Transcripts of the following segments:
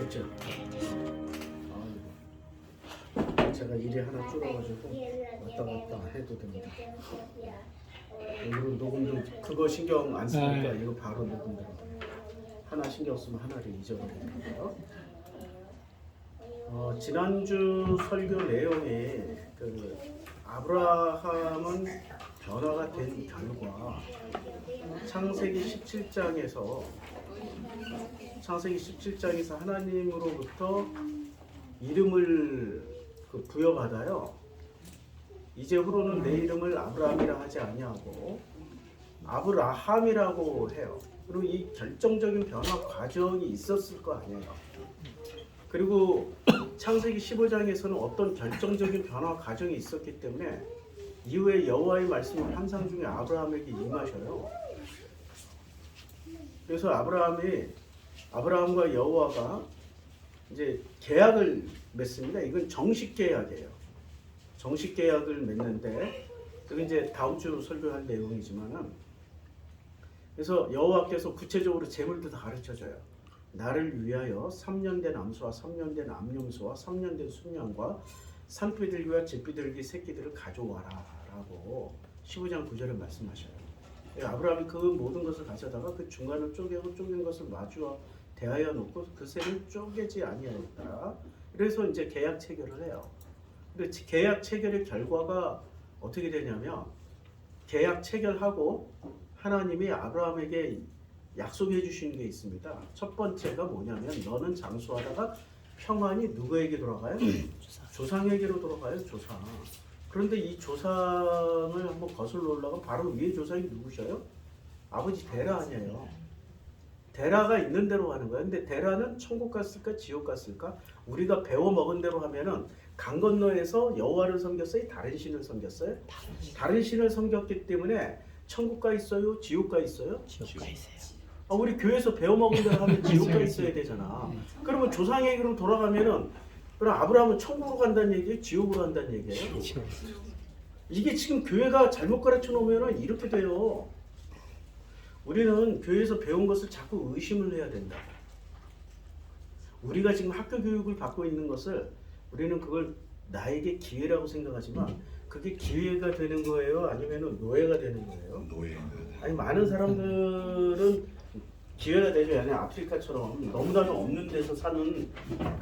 그렇죠. 제가 일이 하나 줄어가지고 왔다 갔다 해도 됩니다. 오늘은 녹음도 그거 신경 안 쓰니까 이거 바로 녹음 들어. 하나 신경 쓰면 하나를 잊어버리는 거예요. 지난주 설교 내용이 아브라함은 변화가 된 결과 창세기 17장에서 하나님으로부터 이름을 부여받아요. 이제후로는 내 이름을 아브라함이라 하지 아니하고 아브라함이라고 해요. 그리고 이 결정적인 변화 과정이 있었을 거 아니에요. 그리고 창세기 15장에서는 어떤 결정적인 변화 과정이 있었기 때문에 이후에 여호와의 말씀은 환상 중에 아브라함에게 임하셔요. 그래서 아브라함과 여호와가 이제 계약을 맺습니다. 이건 정식 계약이에요. 정식 계약을 맺는데 그게 이제 다음 주 설교할 내용이지만은 그래서 여호와께서 구체적으로 제물도 다 가르쳐줘요. 나를 위하여 3년 된 암소와 3년 된 암염소와 3년 된 순양과 산비둘기와 잿비둘기 새끼들을 가져와라 라고 15장 9절에 말씀하셔요. 아브라함이 그 모든 것을 가져다가 그 중간을 쪼개고 쪼갠 것을 마주와 대하여 놓고 그 셋을 쪼개지 아니하였다. 그래서 이제 계약 체결을 해요. 근데 계약 체결의 결과가 어떻게 되냐면 계약 체결하고 하나님이 아브라함에게 약속해 주신 게 있습니다. 첫 번째가 뭐냐면 너는 장수하다가 평안히 누구에게 돌아가요? 조상에게로 돌아가요. 조상. 그런데 이 조상을 한번 거슬러 올라가면 바로 위에 조상이 누구셔요? 아버지 데라 아니에요. 데라가 있는 대로 하는 거예요. 근데 데라는 천국 갔을까 지옥 갔을까? 우리가 배워 먹은 대로 하면은 강 건너에서 여호와를 섬겼어요? 다른 신을 섬겼어요? 다른 신을 섬겼기 때문에 천국가 있어요? 지옥가 있어요? 지옥가 있어요. 우리 교회에서 배워 먹은 대로 하면 지옥가 있어야 되잖아. 그러면 조상에게로 돌아가면은 그럼 아브라함은 천국으로 간다는 얘기예요? 지옥으로 간다는 얘기예요? 이게 지금 교회가 잘못 가르쳐 놓으면 이렇게 돼요. 우리는 교회에서 배운 것을 자꾸 의심을 해야 된다. 우리가 지금 학교 교육을 받고 있는 것을 우리는 그걸 나에게 기회라고 생각하지만 그게 기회가 되는 거예요? 아니면 노예가 되는 거예요? 노예. 아니 많은 사람들은 기회가 되죠. 아니 아프리카처럼 너무나도 없는 데서 사는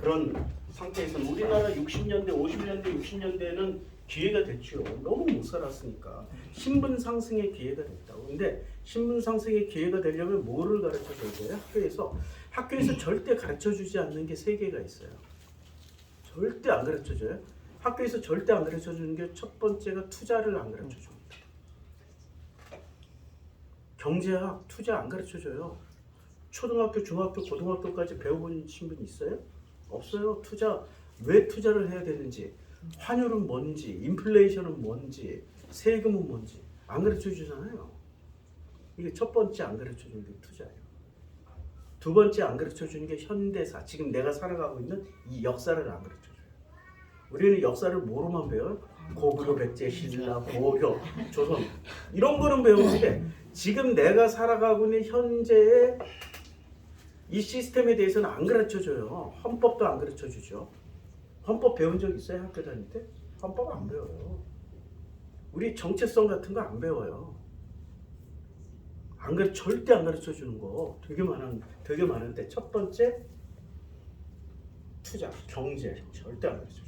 그런 상태에서는 우리나라 60년대, 50년대, 60년대는 기회가 됐죠. 너무 못 살았으니까. 신분 상승의 기회가 됐다고. 근데 신분 상승의 기회가 되려면 뭐를 가르쳐줘야 돼요? 학교에서 절대 가르쳐주지 않는 게 세 개가 있어요. 절대 안 가르쳐줘요. 학교에서 절대 안 가르쳐주는 게 첫 번째가 투자를 안 가르쳐줍니다. 경제학, 투자 안 가르쳐줘요. 초등학교, 중학교, 고등학교까지 배워본 신분 있어요? 없어요. 투자, 왜 투자를 해야 되는지, 환율은 뭔지, 인플레이션은 뭔지, 세금은 뭔지 안 가르쳐주잖아요. 이게 첫 번째 안 가르쳐주는 게 투자예요. 두 번째 안 가르쳐주는 게 현대사, 지금 내가 살아가고 있는 이 역사를 안 가르쳐줘요. 우리는 역사를 뭐로만 배워요? 고구려, 백제, 신라, 고려, 조선 이런 거는 배우는데 지금 내가 살아가고 있는 현재의 이 시스템에 대해서는 안 가르쳐줘요. 헌법도 안 가르쳐주죠. 헌법 배운 적 있어요? 학교 다닐 때? 헌법 안 배워요. 우리 정체성 같은 거 안 배워요. 절대 안 가르쳐주는 거 되게 많은데 첫 번째 투자, 경제 절대 안 가르쳐줘.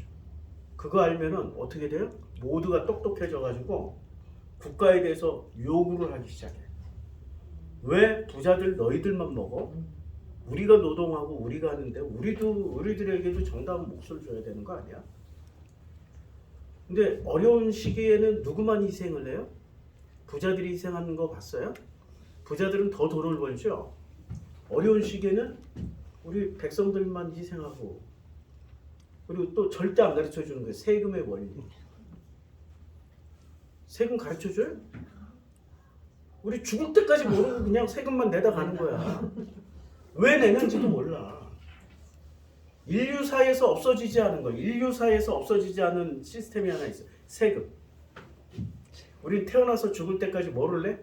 그거 알면은 어떻게 돼요? 모두가 똑똑해져가지고 국가에 대해서 요구를 하기 시작해. 왜 부자들 너희들만 먹어? 우리가 노동하고 우리가 하는데 우리들에게도 정당한 몫을 줘야 되는 거 아니야? 근데 어려운 시기에는 누구만 희생을 해요? 부자들이 희생하는 거 봤어요? 부자들은 더 돈을 벌죠. 어려운 시기에는 우리 백성들만 희생하고 그리고 또 절대 안 가르쳐 주는 거예요. 세금의 원리. 세금 가르쳐 줘요? 우리 죽을 때까지 모르고 그냥 세금만 내다 가는 거야. 왜 내는지도 몰라. 인류사에서 없어지지 않은 거, 인류사에서 없어지지 않은 시스템이 하나 있어. 세금. 우린 태어나서 죽을 때까지 뭐를 내?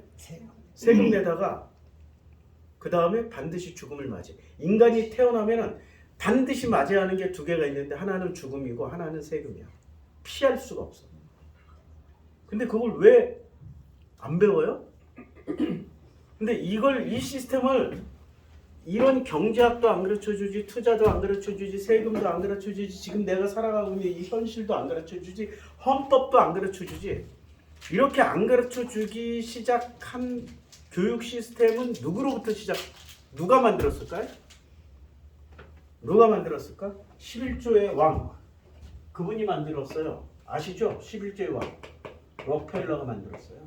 세금 내다가 그 다음에 반드시 죽음을 맞이. 인간이 태어나면은 반드시 맞아야 하는 게 두 개가 있는데 하나는 죽음이고 하나는 세금이야. 피할 수가 없어. 근데 그걸 왜 안 배워요? 근데 이 시스템을 이런 경제학도 안 가르쳐주지, 투자도 안 가르쳐주지, 세금도 안 가르쳐주지, 지금 내가 살아가고 있는 이 현실도 안 가르쳐주지, 헌법도 안 가르쳐주지. 이렇게 안 가르쳐주기 시작한 교육 시스템은 누가 만들었을까요? 누가 만들었을까? 11조의 왕. 그분이 만들었어요. 아시죠? 11조의 왕. 록펠러가 만들었어요.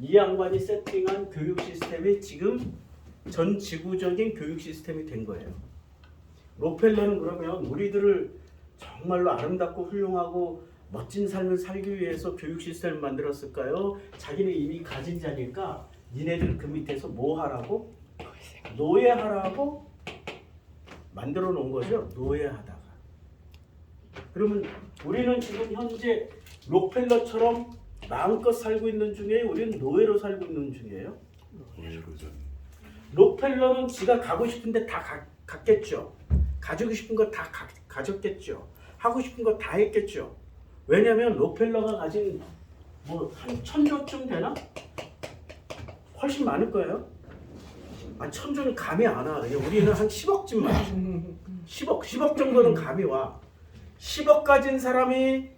이 양반이 세팅한 교육 시스템이 지금 전 지구적인 교육 시스템이 된 거예요. 록펠러는 그러면 우리들을 정말로 아름답고 훌륭하고 멋진 삶을 살기 위해서 교육 시스템을 만들었을까요? 자기는 이미 가진 자니까 니네들 그 밑에서 뭐 하라고? 노예하라고 만들어 놓은 거죠. 노예하다가. 그러면 우리는 지금 현재 록펠러처럼 마음껏 살고 있는 중에 우리는 노예로 살고 있는 중이에요. 록펠러는 지가 가고 싶은데 다 갔겠죠. 가지고 싶은 거 다 가졌겠죠. 하고 싶은 거 다 했겠죠. 왜냐하면 록펠러가 가진 뭐 한 1000조쯤 되나? 훨씬 많을 거예요. 1000조는 감이 안 와. 우리는 한 10억쯤만. 10억 정도는 감이 와. 10억 가진 사람이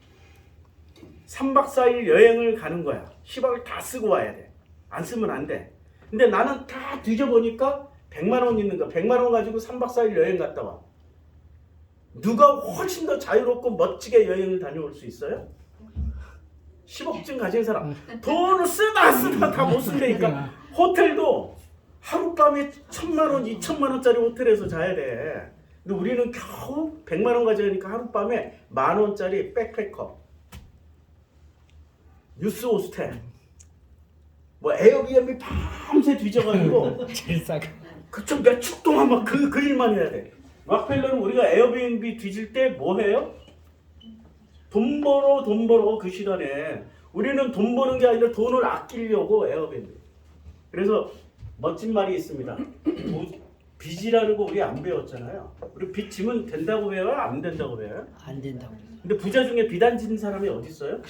3박 4일 여행을 가는 거야. 10억을 다 쓰고 와야 돼. 안 쓰면 안 돼. 근데 나는 다 뒤져보니까 100만 원 있는 거. 100만 원 가지고 3박 4일 여행 갔다 와. 누가 훨씬 더 자유롭고 멋지게 여행을 다녀올 수 있어요? 10억쯤 가진 사람. 돈을 쓰다 다 못 쓴다니까. 호텔도 하룻밤에 1000만 원, 2000만 원짜리 호텔에서 자야 돼. 근데 우리는 겨우 100만 원 가져가니까 하룻밤에 10,000원짜리 백패커. 뉴스 호스텔, 뭐 에어비앤비 밤새 뒤져가지고 그쪽 몇 축 동안 막 그 일만 해야 돼. 록펠러는 우리가 에어비앤비 뒤질 때 뭐 해요? 돈 벌어 그 시간에. 우리는 돈 버는 게 아니라 돈을 아끼려고 에어비앤비. 그래서 멋진 말이 있습니다. 빚이라는 거 우리 안 배웠잖아요. 우리 빚 지면 된다고 배워요? 안 된다고 배워요? 안 된다고. 근데 부자 중에 빚 안 지는 사람이 어디 있어요?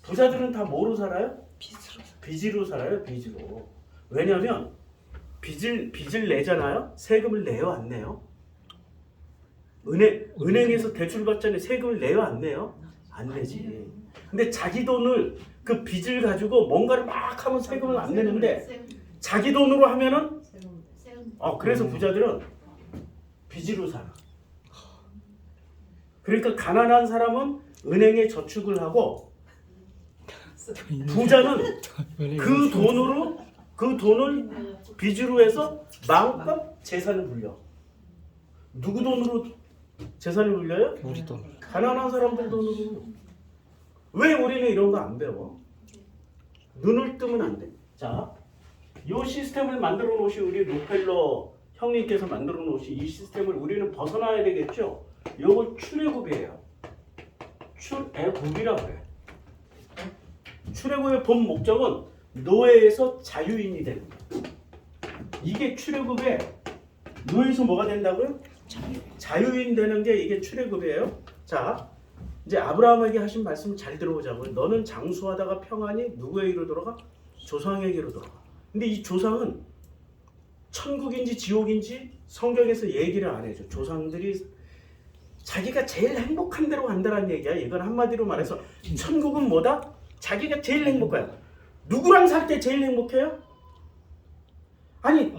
부자들은 다 뭐로 살아요? 빚으로 살아요. 빚으로. 왜냐하면 빚을 내잖아요. 세금을 내요, 안 내요? 은행에서 대출 받잖아요. 세금을 내요, 안 내요? 안 내지. 근데 자기 돈을 그 빚을 가지고 뭔가를 막 하면 세금을 안 내는데 자기 돈으로 하면은 그래서 부자들은 빚으로 살아. 그러니까 가난한 사람은 은행에 저축을 하고 부자는 그 돈을 빚으로 해서 마음껏 재산을 불려. 누구 돈으로 재산을 불려요? 우리 돈. 가난한 사람들 돈으로. 왜 우리는 이런 거 안 배워? 눈을 뜨면 안 돼. 자, 이 시스템을 만들어 놓으신 우리 록펠러 형님께서 만들어 놓으신 이 시스템을 우리는 벗어나야 되겠죠? 이걸 출애굽이에요. 출애굽이라고 그래. 출애굽의 본 목적은 노예에서 자유인이 되는 거예요. 이게 출애굽의 노예에서 뭐가 된다고요? 자유인 되는 게 이게 출애굽이에요. 자, 이제 아브라함에게 하신 말씀 잘 들어보자고요. 너는 장수하다가 평안히 누구에게로 돌아가? 조상에게로 돌아가. 근데 이 조상은 천국인지 지옥인지 성경에서 얘기를 안 해줘. 조상들이 자기가 제일 행복한 대로 간다는 얘기야. 이건 한마디로 말해서 천국은 뭐다? 자기가 제일 행복해요. 누구랑 살 때 제일 행복해요? 아니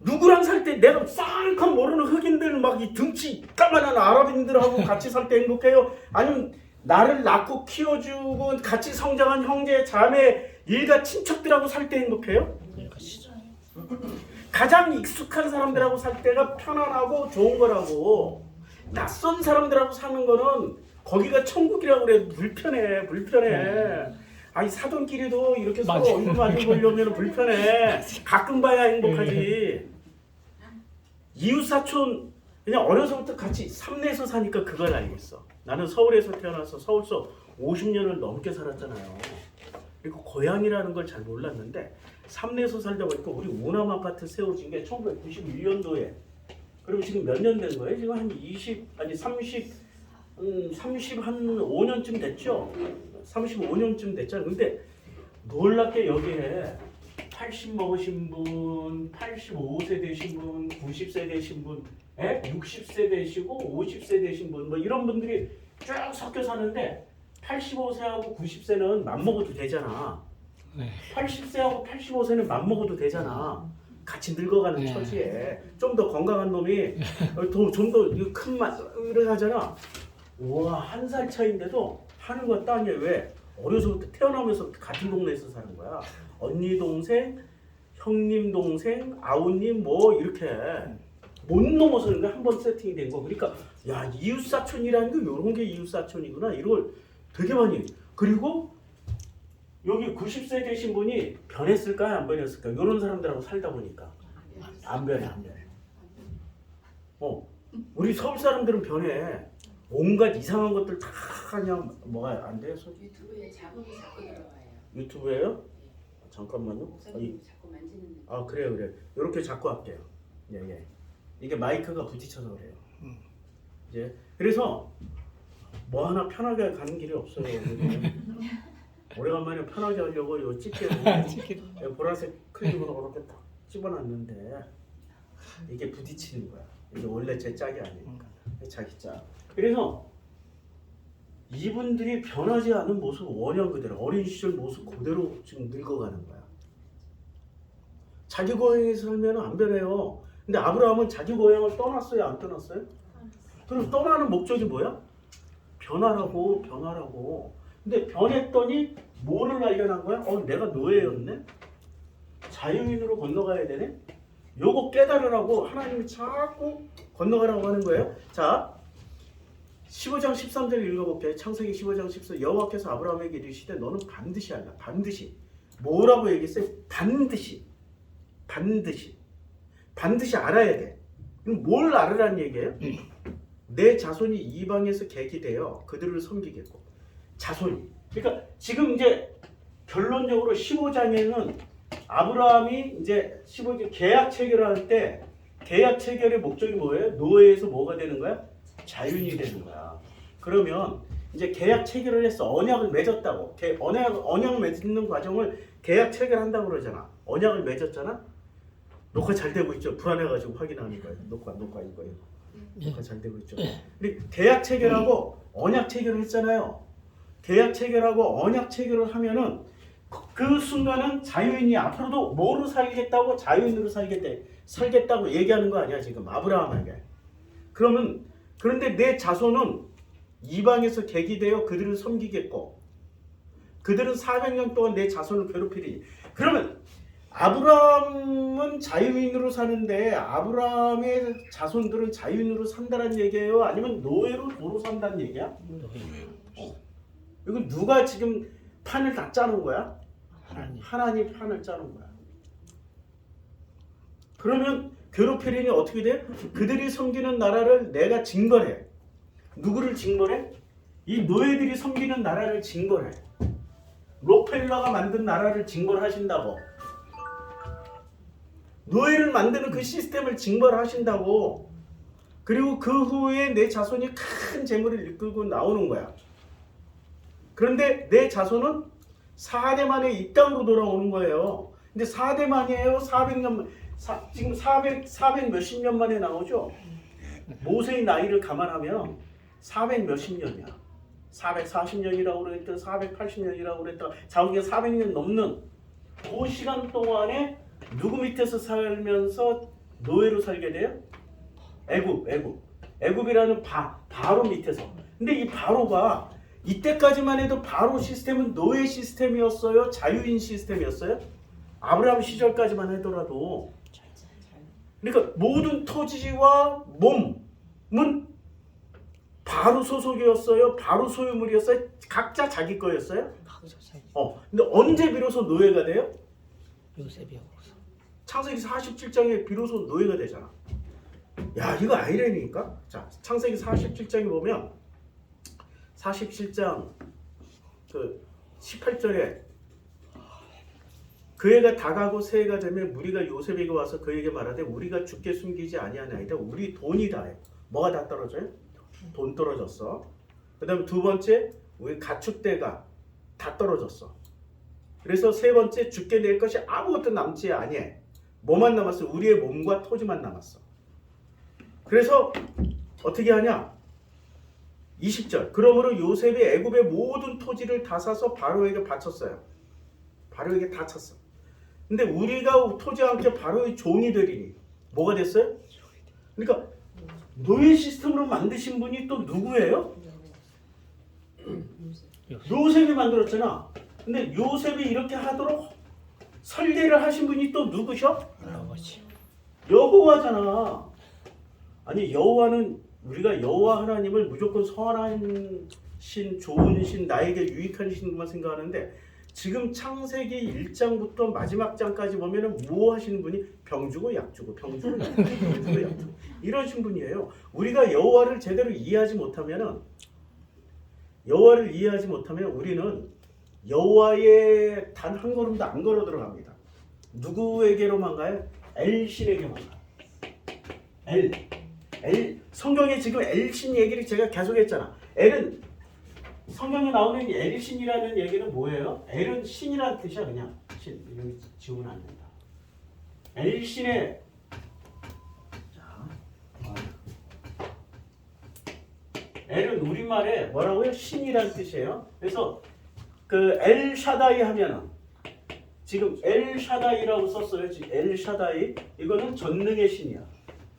누구랑 살 때 내가 쌍큼 모르는 흑인들 막 이 등치 까만한 아랍인들하고 같이 살 때 행복해요? 아니면 나를 낳고 키워주고 같이 성장한 형제, 자매, 일가 친척들하고 살 때 행복해요? 가장 익숙한 사람들하고 살 때가 편안하고 좋은 거라고. 낯선 사람들하고 사는 거는 거기가 천국이라고 그래. 불편해. 아니 사돈끼리도 이렇게 서로 얼굴 마주 보려면 불편해. 가끔 봐야 행복하지. 이웃 사촌 그냥 어려서부터 같이 삼내에서 사니까 그걸 알겠어. 나는 서울에서 태어나서 서울서 50년을 넘게 살았잖아요. 그리고 고향이라는 걸 잘 몰랐는데 삼내에서 살다 보니까 우리 오남 아파트 세워진 게 1991년도에 그럼 지금 몇 년 된 거예요? 지금 한 30 한 5년쯤 됐죠? 35년쯤 됐잖아요. 근데 놀랍게 여기에 80 먹으신 분, 85세 되신 분, 90세 되신 분, 60세 되시고 50세 되신 분, 뭐 이런 분들이 쭉 섞여 사는데 85세하고 90세는 맘먹어도 되잖아. 네. 80세하고 85세는 맘먹어도 되잖아. 같이 늙어가는 네. 처지에 좀 더 건강한 놈이 좀 더 큰 맛 이래 하잖아. 우와, 한 살 차인데도 하늘과 땅에 왜 어려서부터 태어나면서 같은 동네에서 사는 거야. 언니 동생, 형님 동생, 아우님 뭐 이렇게 못 넘어서 한 번 세팅이 된 거. 그러니까 야, 이웃사촌이라는 게 이런 게 이웃사촌이구나. 이걸 되게 많이. 그리고 여기 90세 되신 분이 변했을까요? 안 변했을까요? 이런 사람들하고 살다 보니까 안 변해. 우리 서울 사람들은 변해. 온갖 이상한 것들 다 그냥 뭐가 안 돼? 유튜브에 자극이 자꾸 들어와요. 유튜브에요? 잠깐만요. 목사님 자꾸 만지는. 아, 그래요. 이렇게 자꾸 할게요. 예. 이게 마이크가 부딪혀서 그래요. 이제 그래서 뭐 하나 편하게 가는 길이 없어요. 오래간만에 편하게 하려고 요 집게로 보라색 클립으로 이렇게 딱 집어놨는데 이게 부딪히는 거야. 이게 원래 제 짝이 아니니까 자기 짝. 그래서 이분들이 변하지 않은 모습 원형 그대로 어린 시절 모습 그대로 지금 늙어가는 거야. 자기 고향에 살면 안 변해요. 근데 아브라함은 자기 고향을 떠났어요, 안 떠났어요? 그럼 떠나는 목적이 뭐야? 변하라고. 근데 변했더니 뭐를 발견한 거야? 내가 노예였네? 자유인으로 건너가야 되네? 요거 깨달으라고 하나님이 자꾸 건너가라고 하는 거예요. 자, 15장 13절 읽어볼게요. 창세기 15장 14절. 여호와께서 아브라함에게 이르시되 너는 반드시 알라. 반드시. 뭐라고 얘기했어요? 반드시 알아야 돼. 그럼 뭘 알으라는 얘기예요? 내 자손이 이방에서 객이 되어 그들을 섬기겠고. 자손이. 그러니까 지금 이제 결론적으로 15장에는 아브라함이 이제 15장 계약 체결할 때 계약 체결의 목적이 뭐예요? 노예에서 뭐가 되는 거야? 자유인이 되는 거야. 그러면 이제 계약 체결을 했어. 언약을 맺었다고. 언약 맺는 과정을 계약 체결한다고 그러잖아. 언약을 맺었잖아. 녹화 잘 되고 있죠. 불안해가지고 확인하는 거예요. 녹화 이거예요. 녹화 잘 되고 있죠. 근데 계약 체결하고 언약 체결을 했잖아요. 계약 체결하고 언약 체결을 하면은 그 순간은 자유인이 앞으로도 뭐로 살겠다고 자유인으로 살겠다고 얘기하는 거 아니야 지금 아브라함에게. 그런데 내 자손은 이방에서 객이 되어 그들을 섬기겠고 그들은 400년 동안 내 자손을 괴롭히리. 그러면 아브라함은 자유인으로 사는데 아브라함의 자손들은 자유인으로 산다는 얘기예요? 아니면 노예로 산다는 얘기야? 이건 누가 지금 판을 다 짜는 거야? 하나님 판을 짜는 거야. 그러면 괴롭히리니 어떻게 돼? 그들이 섬기는 나라를 내가 징벌해. 누구를 징벌해? 이 노예들이 섬기는 나라를 징벌해. 록펠러가 만든 나라를 징벌하신다고. 노예를 만드는 그 시스템을 징벌하신다고. 그리고 그 후에 내 자손이 큰 재물을 이끌고 나오는 거야. 그런데 내 자손은 4대 만에 이 땅으로 돌아오는 거예요. 근데 4대 만이에요? 400년 지금 400 몇십 년 만에 나오죠. 모세의 나이를 감안하면 400 몇십 년이야. 440년이라고 그랬다, 480년이라고 그랬다. 자기가 400년 넘는 그 시간 동안에 누구 밑에서 살면서 노예로 살게 돼요? 애굽이라는 바로 밑에서. 근데 이 바로가 이때까지만 해도 바로 시스템은 노예 시스템이었어요? 자유인 시스템이었어요? 아브라함 시절까지만 하더라도. 그러니까 모든 토지와 몸은 바로 소속이었어요? 바로 소유물이었어요? 각자 자기 거였어요? 근데 언제 비로소 노예가 돼요? 창세기 47장에 비로소 노예가 되잖아. 야, 이거 아이러니까? 자, 창세기 47장에 보면 47장 그 18절에 그 해가 다가고 새해가 되면 무리가 요셉에게 와서 그에게 말하되 우리가 주께 숨기지 아니하나이다. 우리 돈이 다요. 뭐가 다 떨어져요? 돈 떨어졌어. 그 다음에 두 번째 우리 가축대가 다 떨어졌어. 그래서 세 번째 주께 낼 것이 아무것도 남지 아니해. 뭐만 남았어? 우리의 몸과 토지만 남았어. 그래서 어떻게 하냐? 20절. 그러므로 요셉이 애굽의 모든 토지를 다 사서 바로에게 바쳤어요. 바로에게 다 쳤어. 근데 우리가 토지와 함께 바로의 종이 되리니 뭐가 됐어요? 그러니까 노예 시스템으로 만드신 분이 또 누구예요? 요셉이 만들었잖아. 근데 요셉이 이렇게 하도록 설계를 하신 분이 또 누구셔? 여호와잖아. 아니 여호와는 우리가 여호와 하나님을 무조건 선한 신, 좋은 신, 나에게 유익한 신만 생각하는데 지금 창세기 1장부터 마지막 장까지 보면은 뭐 하시는 분이 병 주고 약 주고 병 주고 약 주고 병 주고 약 주고 이러신 분이에요. 우리가 여호와를 제대로 이해하지 못하면 우리는 여호와의 단 한 걸음도 안 걸어 들어갑니다. 누구에게로만 가요? 엘신에게만 가요. 성경에 지금 엘신 얘기를 제가 계속 했잖아. 엘은 성경에 나오는 엘신이라는 얘기는 뭐예요? 엘은 신이라는 뜻이야. 그냥 신. 여기 지우면 안 된다. 엘신의 엘은 우리말에 뭐라고요? 신이라는 뜻이에요. 그래서 그 엘샤다이 하면은 지금 엘샤다이라고 썼어요. 지금 엘샤다이 이거는 전능의 신이야.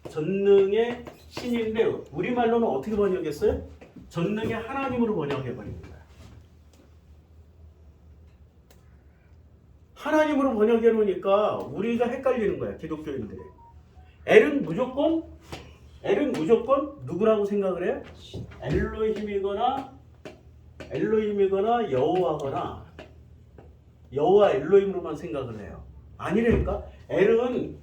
전능의 신인데 우리말로는 어떻게 번역했어요? 전능의 하나님으로 번역해버린 거야. 하나님으로 번역해놓으니까 우리가 헷갈리는 거야. 기독교인들이. 엘은 무조건 누구라고 생각을 해요? 엘로힘이거나 여호와거나 여호와 엘로힘으로만 생각을 해요. 아니라니까. 엘은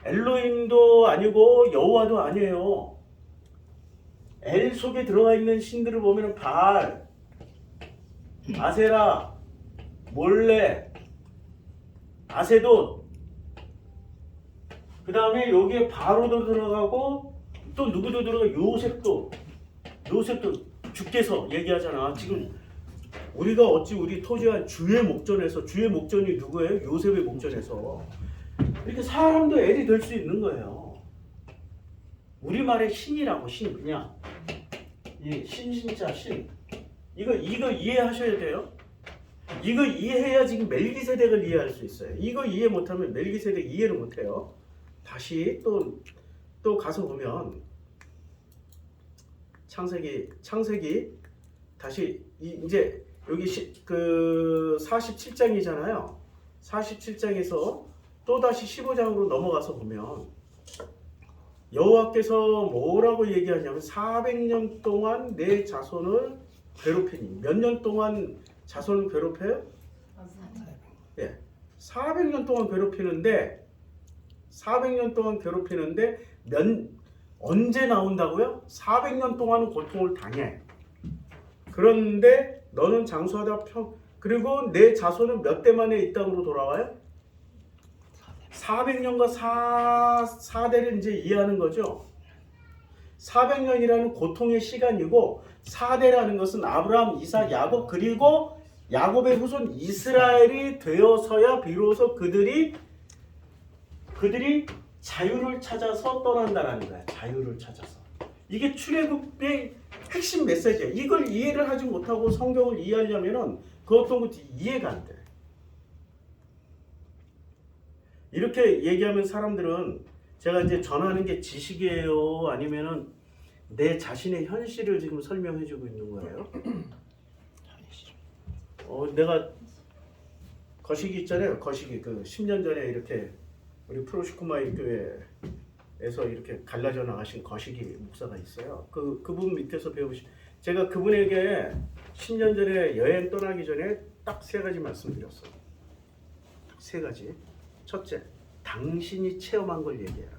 엘로힘도 아니고 여호와도 아니에요. 엘 속에 들어가 있는 신들을 보면 바알, 아세라, 몰레, 아세돈, 그 다음에 여기에 바로도 들어가고 또 누구도 들어가. 요셉도 주께서 얘기하잖아. 지금 우리가 어찌 우리 토지와 주의 목전에서 주의 목전이 누구예요? 요셉의 목전에서 이렇게 사람도 엘이 될 수 있는 거예요. 우리말의 신이라고 신 그냥 이 신신자 신 이거 이해하셔야 돼요. 이거 이해해야 지금 멜기세덱을 이해할 수 있어요. 이거 이해 못하면 멜기세덱 이해를 못해요. 다시 또 가서 보면 창세기 다시 이제 여기 그 47장이잖아요. 47장에서 또 다시 15장으로 넘어가서 보면 여호와께서 뭐라고 얘기하냐면 400년 동안 내 자손을 괴롭히니 몇 년 동안 자손을 괴롭혀요? 400년 동안 괴롭히는데 언제 나온다고요? 400년 동안은 고통을 당해. 그런데 너는 장수하다 그리고 내 자손은 몇 대 만에 이 땅으로 돌아와요? 400년과 4대를 이제 이해하는 거죠. 400년이라는 고통의 시간이고 4대라는 것은 아브라함, 이삭, 야곱 그리고 야곱의 후손 이스라엘이 되어서야 비로소 그들이 자유를 찾아서 떠난다라는 거야. 자유를 찾아서. 이게 출애굽의 핵심 메시지야. 이걸 이해를 하지 못하고 성경을 이해하려면은 그 어떤 것도 이해가 안 돼. 이렇게 얘기하면 사람들은 제가 이제 전하는 게 지식이에요? 아니면은 내 자신의 현실을 지금 설명해주고 있는 거예요? 내가 거시기 있잖아요. 거시기 그 10년 전에 이렇게 우리 프로시쿠마이 교회에서 이렇게 갈라져 나가신 거시기 목사가 있어요. 그분 밑에서 제가 그분에게 10년 전에 여행 떠나기 전에 딱 3가지 말씀드렸어요. 3가지. 첫째, 당신이 체험한 걸 얘기해라.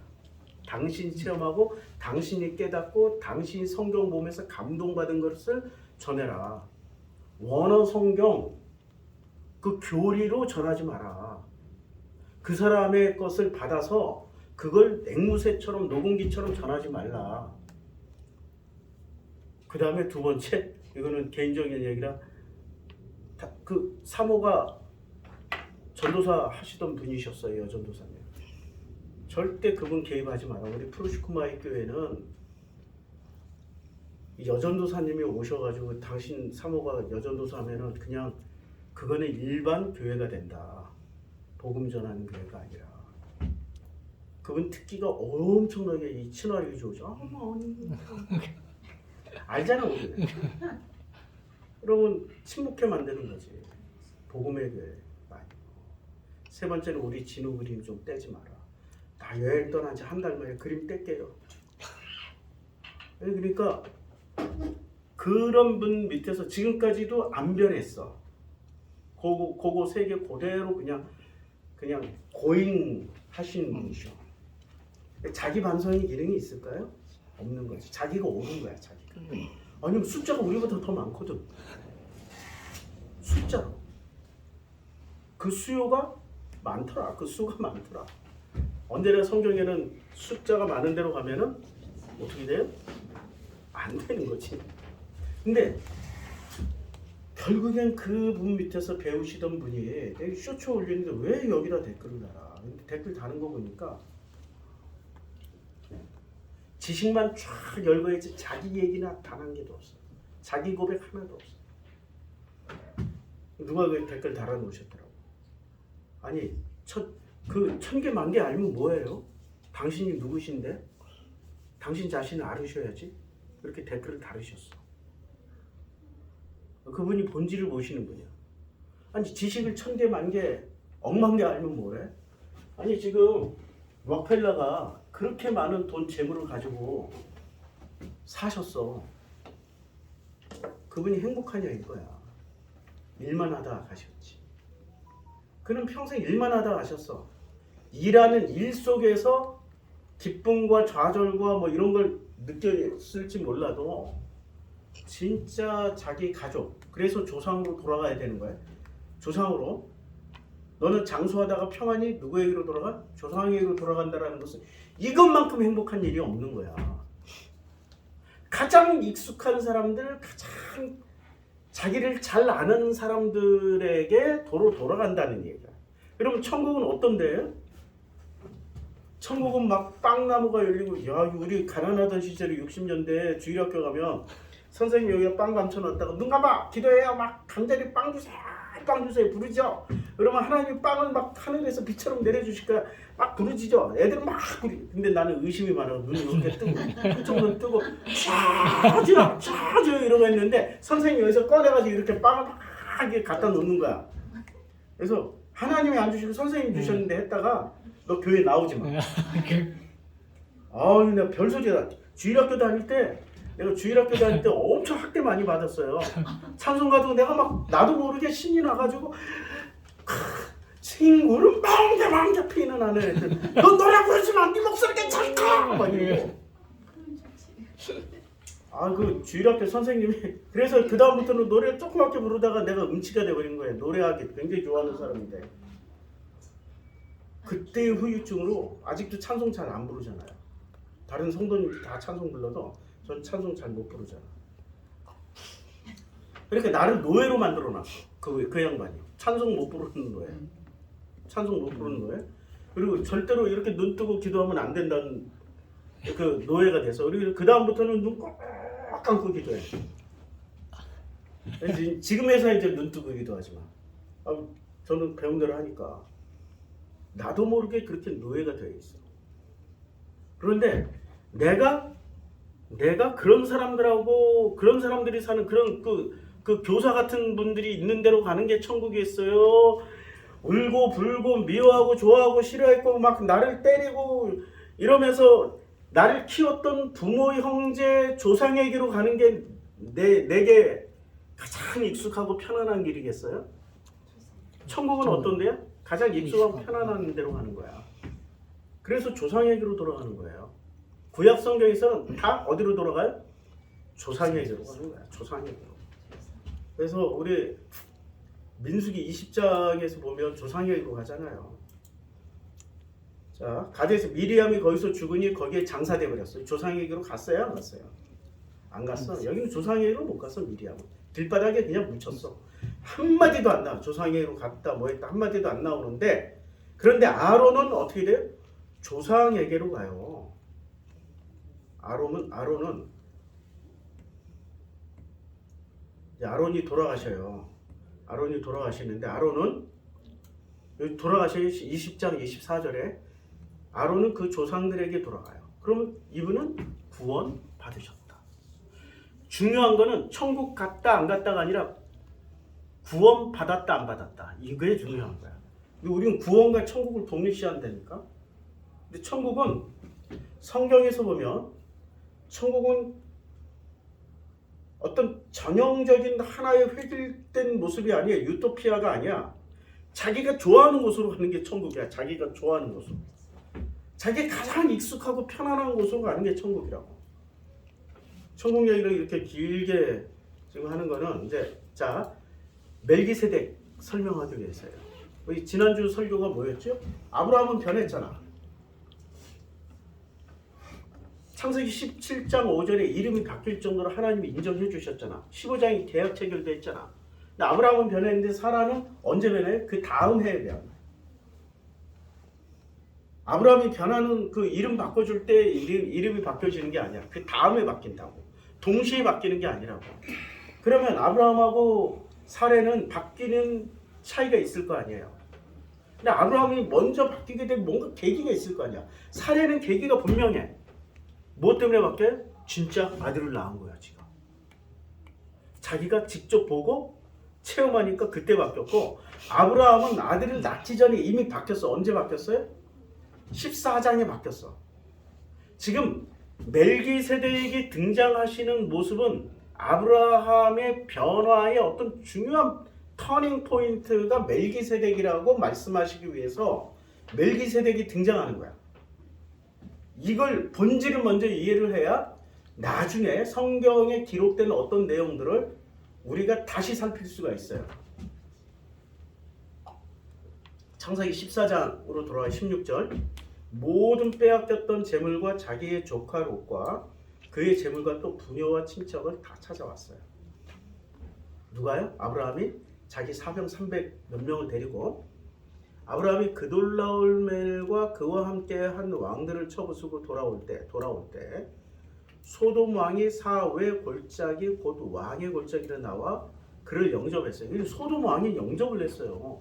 당신이 체험하고 당신이 깨닫고 당신이 성경 보면서 감동받은 것을 전해라. 원어 성경 그 교리로 전하지 마라. 그 사람의 것을 받아서 그걸 앵무새처럼 녹음기처럼 전하지 말라. 그 다음에 두 번째, 이거는 개인적인 얘기라, 그 사모가 전도사 하시던 분이셨어요. 여전도사님. 절대 그분 개입하지 마라. 우리 프루시쿠마이 교회는 여전도사님이 오셔가지고 당신 사모가 여전도사 하면은 그냥 그거는 일반 교회가 된다. 복음 전하는 교회가 아니라. 그분 특기가 엄청나게 이 친화력이 좋죠. 알잖아 우리. 그러면 침묵해 만드는 거지. 복음의 교회. 세 번째는 우리 진우 그림 좀 떼지 마라. 나 여행 떠난 지 한 달 만에 그림 뗄게요. 그러니까 그런 분 밑에서 지금까지도 안 변했어. 그거 세 개 그대로 그냥 고잉 하시는 분이셔. 자기 반성의 기능이 있을까요? 없는 거지. 자기가 오는 거야, 자기가. 아니면 숫자가 우리보다 더 많거든. 숫자로. 그 수요가 많더라. 그 수가 많더라. 언제나 성경에는 숫자가 많은 데로 가면은 어떻게 돼요? 안 되는 거지. 근데 결국엔 그분 밑에서 배우시던 분이 되게 쇼츠 올리는데 왜 여기다 댓글을 달아? 근데 댓글 다는 거 보니까 지식만 쫙 열고 있지 자기 얘기나 단 한 개도 없어. 자기 고백 하나도 없어. 누가 그 댓글 달아놓으셨더라고. 아니 그 1000개 10,000개 알면 뭐예요? 당신이 누구신데? 당신 자신을 알으셔야지. 그렇게 댓글을 달으셨어. 그분이 본질을 모시는 분이야. 아니 지식을 1000개 10,000개 억만 개 알면 뭐래? 아니 지금 록펠러가 그렇게 많은 돈 재물을 가지고 사셨어. 그분이 행복하냐 이거야. 일만 하다 가셨지. 그는 평생 일만 하다 가셨어. 일하는 일 속에서 기쁨과 좌절과 뭐 이런 걸 느꼈을지 몰라도 진짜 자기 가족, 그래서 조상으로 돌아가야 되는 거야. 조상으로. 너는 장수하다가 평안히 누구에게로 돌아가? 조상에게로 돌아간다라는 것은 이것만큼 행복한 일이 없는 거야. 가장 익숙한 사람들, 가장 자기를 잘 아는 사람들에게 도로 돌아간다는 얘기야. 여러분 천국은 어떤데? 천국은 막 빵나무가 열리고, 야 우리 가난하던 시절에 60년대 주일학교 가면 선생님 여기다 빵 감춰놨다가 눈 감아 기도해요 막 간절히 빵 주세요 빵 주세요 부르죠. 그러면 하나님이 빵을 막 하늘에서 비처럼 내려주실 거야. 막 부르짖어. 애들은 막 부르. 근데 나는 의심이 많아. 눈이 이렇게 뜨고 한쪽 눈 뜨고 쫙 이러고 있는데 선생님이 여기서 꺼내가지고 이렇게 빵을 막 이렇게 갖다 놓는 거야. 그래서 하나님이 안 주시고 선생님이 주셨는데 했다가 너 교회 나오지 마. 아우 내가 별소리다. 내가 주일학교 다닐 때 엄청 학대 많이 받았어요. 찬송 가도 내가 막 나도 모르게 신이 나가지고 친구를 망대 피는 하는 애들. 너 노래 부르지 마. 네 목소리 괜찮다. 막 이러고. 그 주일학교 선생님이 그래서 그 다음부터는 노래를 조그맣게 부르다가 내가 음치가 돼버린 거예요. 노래하기 굉장히 좋아하는 사람인데 그때의 후유증으로 아직도 찬송 잘 안 부르잖아요. 다른 성도님들 다 찬송 불러도 전 찬송 잘 못 부르잖아. 그러니까 나를 노예로 만들어놨어. 그 양반이 찬송 못 부르는 노예. 찬송 못 부르는 노예. 그리고 절대로 이렇게 눈 뜨고 기도하면 안 된다는 그 노예가 돼서 그리고 그 다음부터는 눈 꼭 감고 기도해. 지금에서 이제 눈 뜨고 기도하지 마. 저는 배운 대로 하니까 나도 모르게 그렇게 노예가 되어 있어. 그런데 내가 그런 사람들하고 그런 사람들이 사는 그런 그 교사 같은 분들이 있는 데로 가는 게 천국이겠어요. 울고 불고 미워하고 좋아하고 싫어했고 막 나를 때리고 이러면서 나를 키웠던 부모, 형제, 조상에게로 가는 게 내게 가장 익숙하고 편안한 길이겠어요? 천국은 어떤데요? 가장 익숙하고 편안한 데로 가는 거야. 그래서 조상에게로 돌아가는 거예요. 구약 성경에서는 다 어디로 돌아가요? 조상에게로 가는 거야. 조상에게로. 그래서 우리 민수기 20장에서 보면 조상에게로 가잖아요. 자, 가데스 미리암이 거기서 죽으니 거기에 장사돼 버렸어요. 조상에게로 갔어요, 안 갔어요? 안 갔어. 여기는 조상에게로 못 갔어. 미리암은 길바닥에 그냥 묻혔어. 한마디도 안 나와. 조상에게로 갔다 뭐 했다 한마디도 안 나오는데, 그런데 아론은 어떻게 돼요? 조상에게로 가요. 아론은 이제 아론이 돌아가셔요. 아론이 돌아가시는데, 아론은 여기 돌아가셔요. 20장 24절에 아론은 그 조상들에게 돌아가요. 그러면 이분은 구원 받으셨다. 중요한 거는 천국 갔다 안 갔다가 아니라 구원 받았다 안 받았다. 이게 중요한 거야. 우리는 구원과 천국을 동일시한다니까. 근데 천국은 성경에서 보면 천국은 어떤 전형적인 하나의 획일된 모습이 아니야. 유토피아가 아니야. 자기가 좋아하는 곳으로 가는 게 천국이야. 자기가 좋아하는 곳으로. 자기가 가장 익숙하고 편안한 곳으로 가는 게 천국이라고. 천국 얘기를 이렇게 길게 지금 하는 거는 이제 자 멜기세덱 설명하기 위해서요. 지난주 설교가 뭐였죠? 아브라함은 변했잖아. 창세기 17장 5절에 이름이 바뀔 정도로 하나님이 인정해 주셨잖아. 15장이 계약 체결돼 있잖아. 근데 아브라함은 변했는데 사라는 언제 변해? 그 다음 해에 변해. 아브라함이 변하는 그 이름 바꿔줄 때 이름이 바뀌어지는 게 아니야. 그 다음에 바뀐다고. 동시에 바뀌는 게 아니라고. 그러면 아브라함하고 사례는 바뀌는 차이가 있을 거 아니에요. 근데 아브라함이 먼저 바뀌게 된 뭔가 계기가 있을 거 아니야. 사례는 계기가 분명해. 뭐 때문에 바뀌어요? 진짜 아들을 낳은 거야, 지금. 자기가 직접 보고 체험하니까 그때 바뀌었고, 아브라함은 아들을 낳기 전에 이미 바뀌었어. 언제 바뀌었어요? 14장에 바뀌었어. 지금 멜기세덱이 등장하시는 모습은 아브라함의 변화의 어떤 중요한 터닝 포인트가 멜기세덱이라고 말씀하시기 위해서 멜기세덱이 등장하는 거야. 이걸 본질을 먼저 이해를 해야 나중에 성경에 기록된 어떤 내용들을 우리가 다시 살필 수가 있어요. 창세기 14장으로 돌아와 16절. 모든 빼앗겼던 재물과 자기의 조카 롯과 그의 재물과 또 부녀와 친척을 다 찾아왔어요. 누가요? 아브라함이 자기 사병 300 몇 명을 데리고 아브라함이 그돌라올멜과 그와 함께 한 왕들을 쳐부수고 돌아올 때 소돔 왕이 사외 골짜기 곧 왕의 골짜기로 나와 그를 영접했어요. 소돔 왕이 영접을 했어요.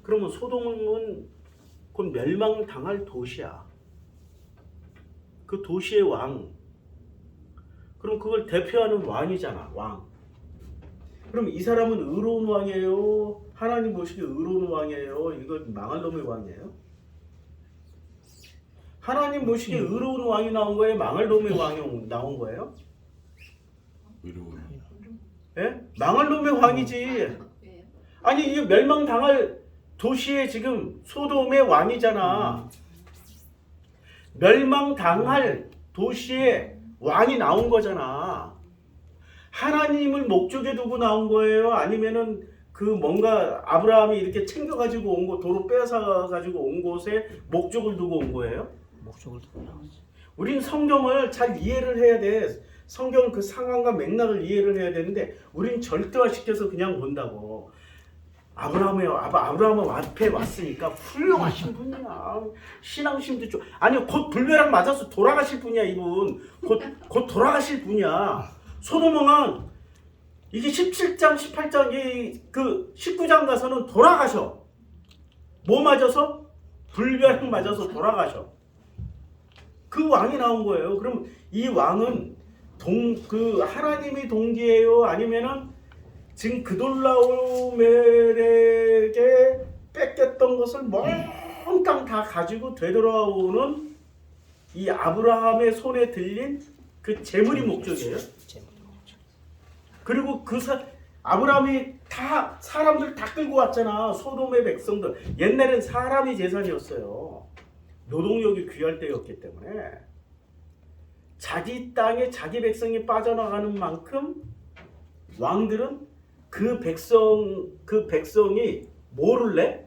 그러면 소돔은 곧 멸망당할 도시야. 그 도시의 왕. 그럼 그걸 대표하는 왕이잖아. 왕. 그럼 이 사람은 의로운 왕이에요? 하나님 보시기에 의로운 왕이에요? 이거 망할 놈의 왕이에요? 하나님 보시기에 의로운 왕이 나온 거예요? 망할 놈의 왕이 나온 거예요? 의로운. 예? 망할 놈의 왕이지. 아니 이게 멸망당할 도시에 지금 소돔의 왕이잖아. 멸망당할 도시에 왕이 나온 거잖아. 하나님을 목적에 두고 나온 거예요? 아니면은 그 뭔가 아브라함이 이렇게 챙겨가지고 온 곳, 도로 빼앗아가지고 온 곳에 목적을 두고 온 거예요? 목적을 두고 나오지. 우린 성경을 잘 이해를 해야 돼. 성경 그 상황과 맥락을 이해를 해야 되는데 우린 절대화시켜서 그냥 본다고. 아브라함은 앞에 왔으니까 훌륭하신 분이야. 신앙심도 좀 아니 곧 불벼락 맞아서 돌아가실 분이야. 이분 곧 돌아가실 분이야. 소돔은 이게 17장 18장 그 19장 가서는 돌아가셔. 뭐 맞아서? 불벼락 맞아서 돌아가셔. 그 왕이 나온 거예요. 그럼 이 왕은 그 하나님이 동기예요? 아니면은 지금 그돌라오멜에게 뺏겼던 것을 몽땅 다 가지고 되돌아오는 이 아브라함의 손에 들린 그 재물이 목적이에요. 그리고 아브라함이 다 사람들 다 끌고 왔잖아. 소돔의 백성들. 옛날엔 사람이 재산이었어요. 노동력이 귀할 때였기 때문에 자기 땅에 자기 백성이 빠져나가는 만큼 왕들은 그 백성이 뭐를 내?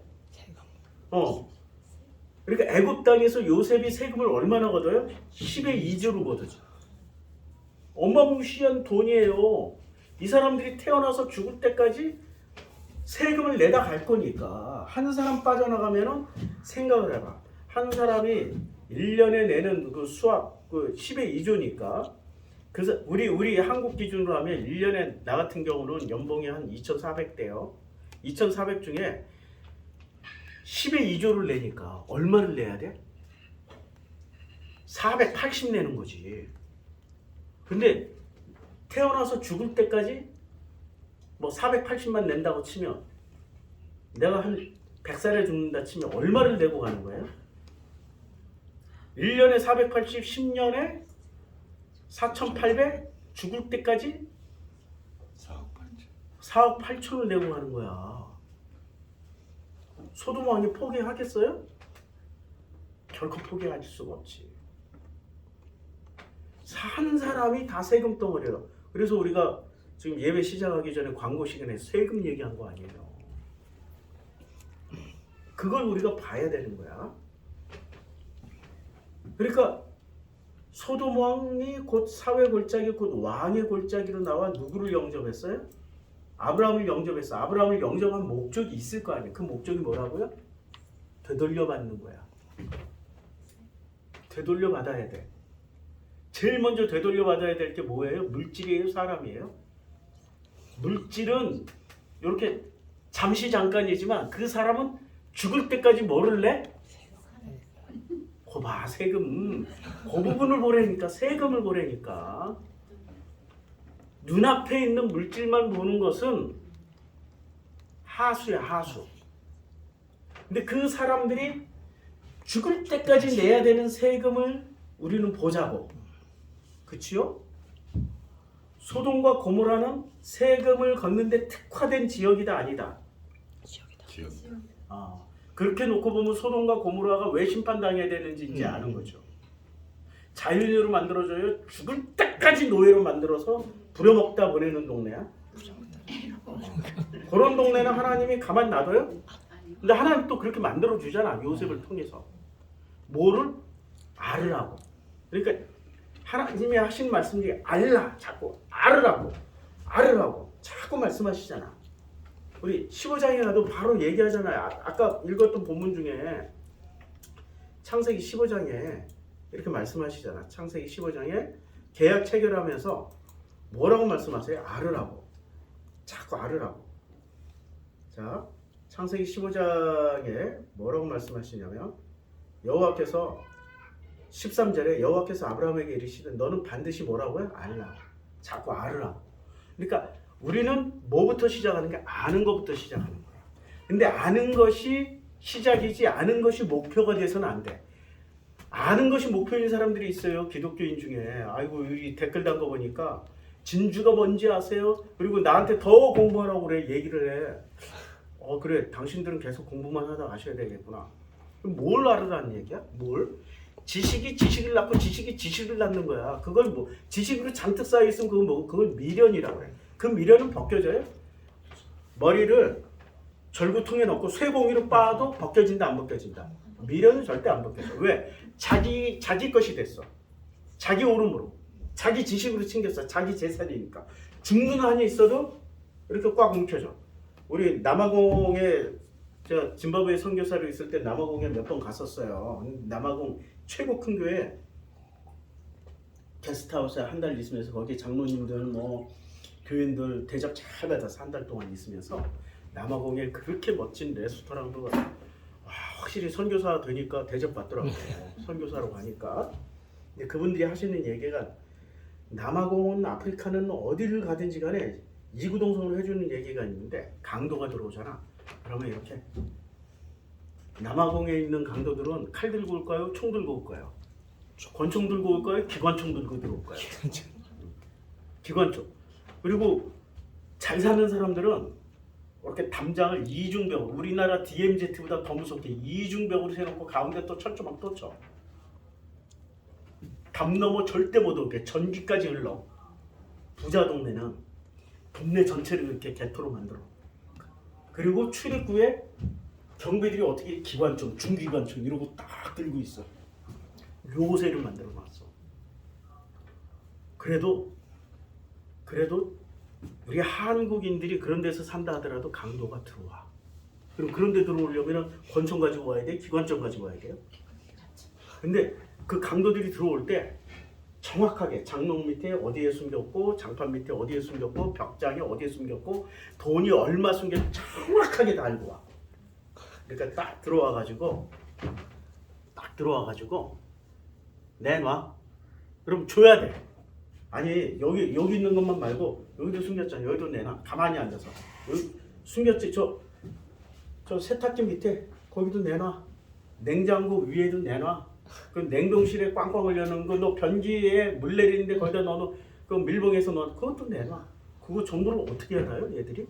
그러니까 애굽 땅에서 요셉이 세금을 얼마나 걷어요? 10의 2조를 걷어죠. 어마무시한 돈이에요. 이 사람들이 태어나서 죽을 때까지 세금을 내다 갈 거니까 한 사람 빠져나가면은 생각을 해봐. 한 사람이 1년에 내는 그 수학 그 10의 2조니까 그래서 우리 한국 기준으로 하면 1년에 나 같은 경우는 연봉이 한 2,400대요. 2,400 중에 10의 2조를 내니까 얼마를 내야 돼? 480 내는 거지. 근데 태어나서 죽을 때까지 뭐 480만 낸다고 치면 내가 한 100살에 죽는다 치면 얼마를 내고 가는 거예요? 1년에 480, 10년에 4,800 죽을 때까지 4억 8천을 내고 가는 거야. 소돔 왕이 포기하겠어요? 결코 포기할 수가 없지. 한 사람이 다 세금 덩어리예요. 그래서 우리가 지금 예배 시작하기 전에 광고 시간에 세금 얘기한 거 아니에요. 그걸 우리가 봐야 되는 거야. 그러니까 소돔 왕이 곧 사회 골짜기 곧 왕의 골짜기로 나와 누구를 영접했어요? 아브라함을 영접했어. 아브라함을 영접한 목적이 있을 거 아니에요. 그 목적이 뭐라고요? 되돌려 받는 거야. 되돌려 받아야 돼. 제일 먼저 되돌려 받아야 될 게 뭐예요? 물질이에요? 사람이에요? 물질은 이렇게 잠시 잠깐이지만 그 사람은 죽을 때까지 뭐를 내? 거봐 세금. 그 부분을 보라니까. 세금을 보라니까. 눈앞에 있는 물질만 보는 것은 하수야 하수. 근데 그 사람들이 죽을 때까지 내야 되는 세금을 우리는 보자고. 그치요? 소돔과 고모라는 세금을 걷는데 특화된 지역이다 아니다? 지역. 그렇게 놓고 보면 소돔과 고모라가 왜 심판당해야 되는지 이제 아는 거죠. 자유인으로 만들어줘요? 죽을 때까지 노예로 만들어서 부려먹다 보내는 동네야? 그런 동네는 하나님이 가만 놔둬요? 근데 하나님 또 그렇게 만들어주잖아. 요셉을 통해서. 뭐를? 알으라고. 그러니까 하나님이 하신 말씀이 알라. 자꾸 알으라고. 알으라고. 자꾸 말씀하시잖아. 우리 15장에 가도 바로 얘기하잖아요. 아까 읽었던 본문 중에 창세기 15장에 이렇게 말씀하시잖아. 창세기 15장에 계약 체결하면서 뭐라고 말씀하세요? 알으라고. 자꾸 알으라고. 자, 창세기 15장에 뭐라고 말씀하시냐면 여호와께서 13절에 여호와께서 아브라함에게 이르시되 너는 반드시 뭐라고요? 알라. 자꾸 알으라고. 그러니까 우리는 뭐부터 시작하는 게 아는 것부터 시작하는 거야. 근데 아는 것이 시작이지 아는 것이 목표가 돼서는 안 돼. 아는 것이 목표인 사람들이 있어요. 기독교인 중에. 아이고 우리 댓글 단 거 보니까 진주가 뭔지 아세요? 그리고 나한테 더 공부하라고 그래. 얘기를 해. 그래. 당신들은 계속 공부만 하다 가셔야 되겠구나. 그럼 뭘 알으라는 얘기야? 뭘? 지식이 지식을 낳고 지식이 지식을 낳는 거야. 그걸 뭐 지식으로 잔뜩 쌓여 있으면 그건 뭐 그걸 미련이라고 그래. 그 미련은 벗겨져요? 머리를 절구통에 넣고 쇠공이로 빻아도 벗겨진다 안 벗겨진다? 미련은 절대 안 벗겨져. 왜? 자기 것이 됐어. 자기 오름으로. 자기 지식으로 챙겼어. 자기 재산이니까. 죽는 한이 있어도 이렇게 꽉 움켜져. 우리 남아공에 제가 짐바브웨 선교사로 있을 때 남아공에 몇 번 갔었어요. 남아공 최고 큰 교회 게스트하우스에 한 달 있으면서 거기 장로님들 뭐 교인들 대접 잘 받아서 한 달 동안 있으면서 남아공에 그렇게 멋진 레스토랑도 확실히 선교사 되니까 대접 받더라고요. 선교사로 가니까. 근데 그분들이 하시는 얘기가 남아공은 아프리카는 어디를 가든지 간에 이구동성을 해주는 얘기가 있는데 강도가 들어오잖아. 그러면 이렇게 남아공에 있는 강도들은 칼 들고 올까요? 총 들고 올까요? 권총 들고 올까요? 기관총 들고 들어올까요? 기관총. 그리고 잘 사는 사람들은 이렇게 담장을 이중벽으로 우리나라 DMZ보다 더 무섭게 이중벽으로 세놓고 가운데 또 철조망 또 쳐. 담 넘어 절대 못 오게 전기까지 흘러. 부자 동네는. 동네 전체를 이렇게 개토로 만들어. 그리고 출입구에 경비들이 어떻게 기관총, 중기관총 이러고 딱 들고 있어. 요새를 만들어 놨어. 그래도 우리 한국인들이 그런 데서 산다 하더라도 강도가 들어와. 그럼 그런 데 들어오려면 권총 가지고 와야 돼? 기관총 가지고 와야 돼요? 근데 그 강도들이 들어올 때 정확하게 장롱 밑에 어디에 숨겼고 장판 밑에 어디에 숨겼고 벽장에 어디에 숨겼고 돈이 얼마 숨겼고 정확하게 다 알고 와. 그러니까 딱 들어와가지고 내놔. 그럼 줘야 돼. 아니 여기 있는 것만 말고 여기도 숨겼잖아. 여기도 내놔. 가만히 앉아서 여기 숨겼지. 저 세탁기 밑에 거기도 내놔. 냉장고 위에도 내놔. 그 냉동실에 꽝꽝 얼려놓은 거 너 변기에 물 내리는데 거기다 넣어놓은 그 밀봉해서 넣어 그것도 내놔. 그거 정도를 어떻게 알아요 얘들이?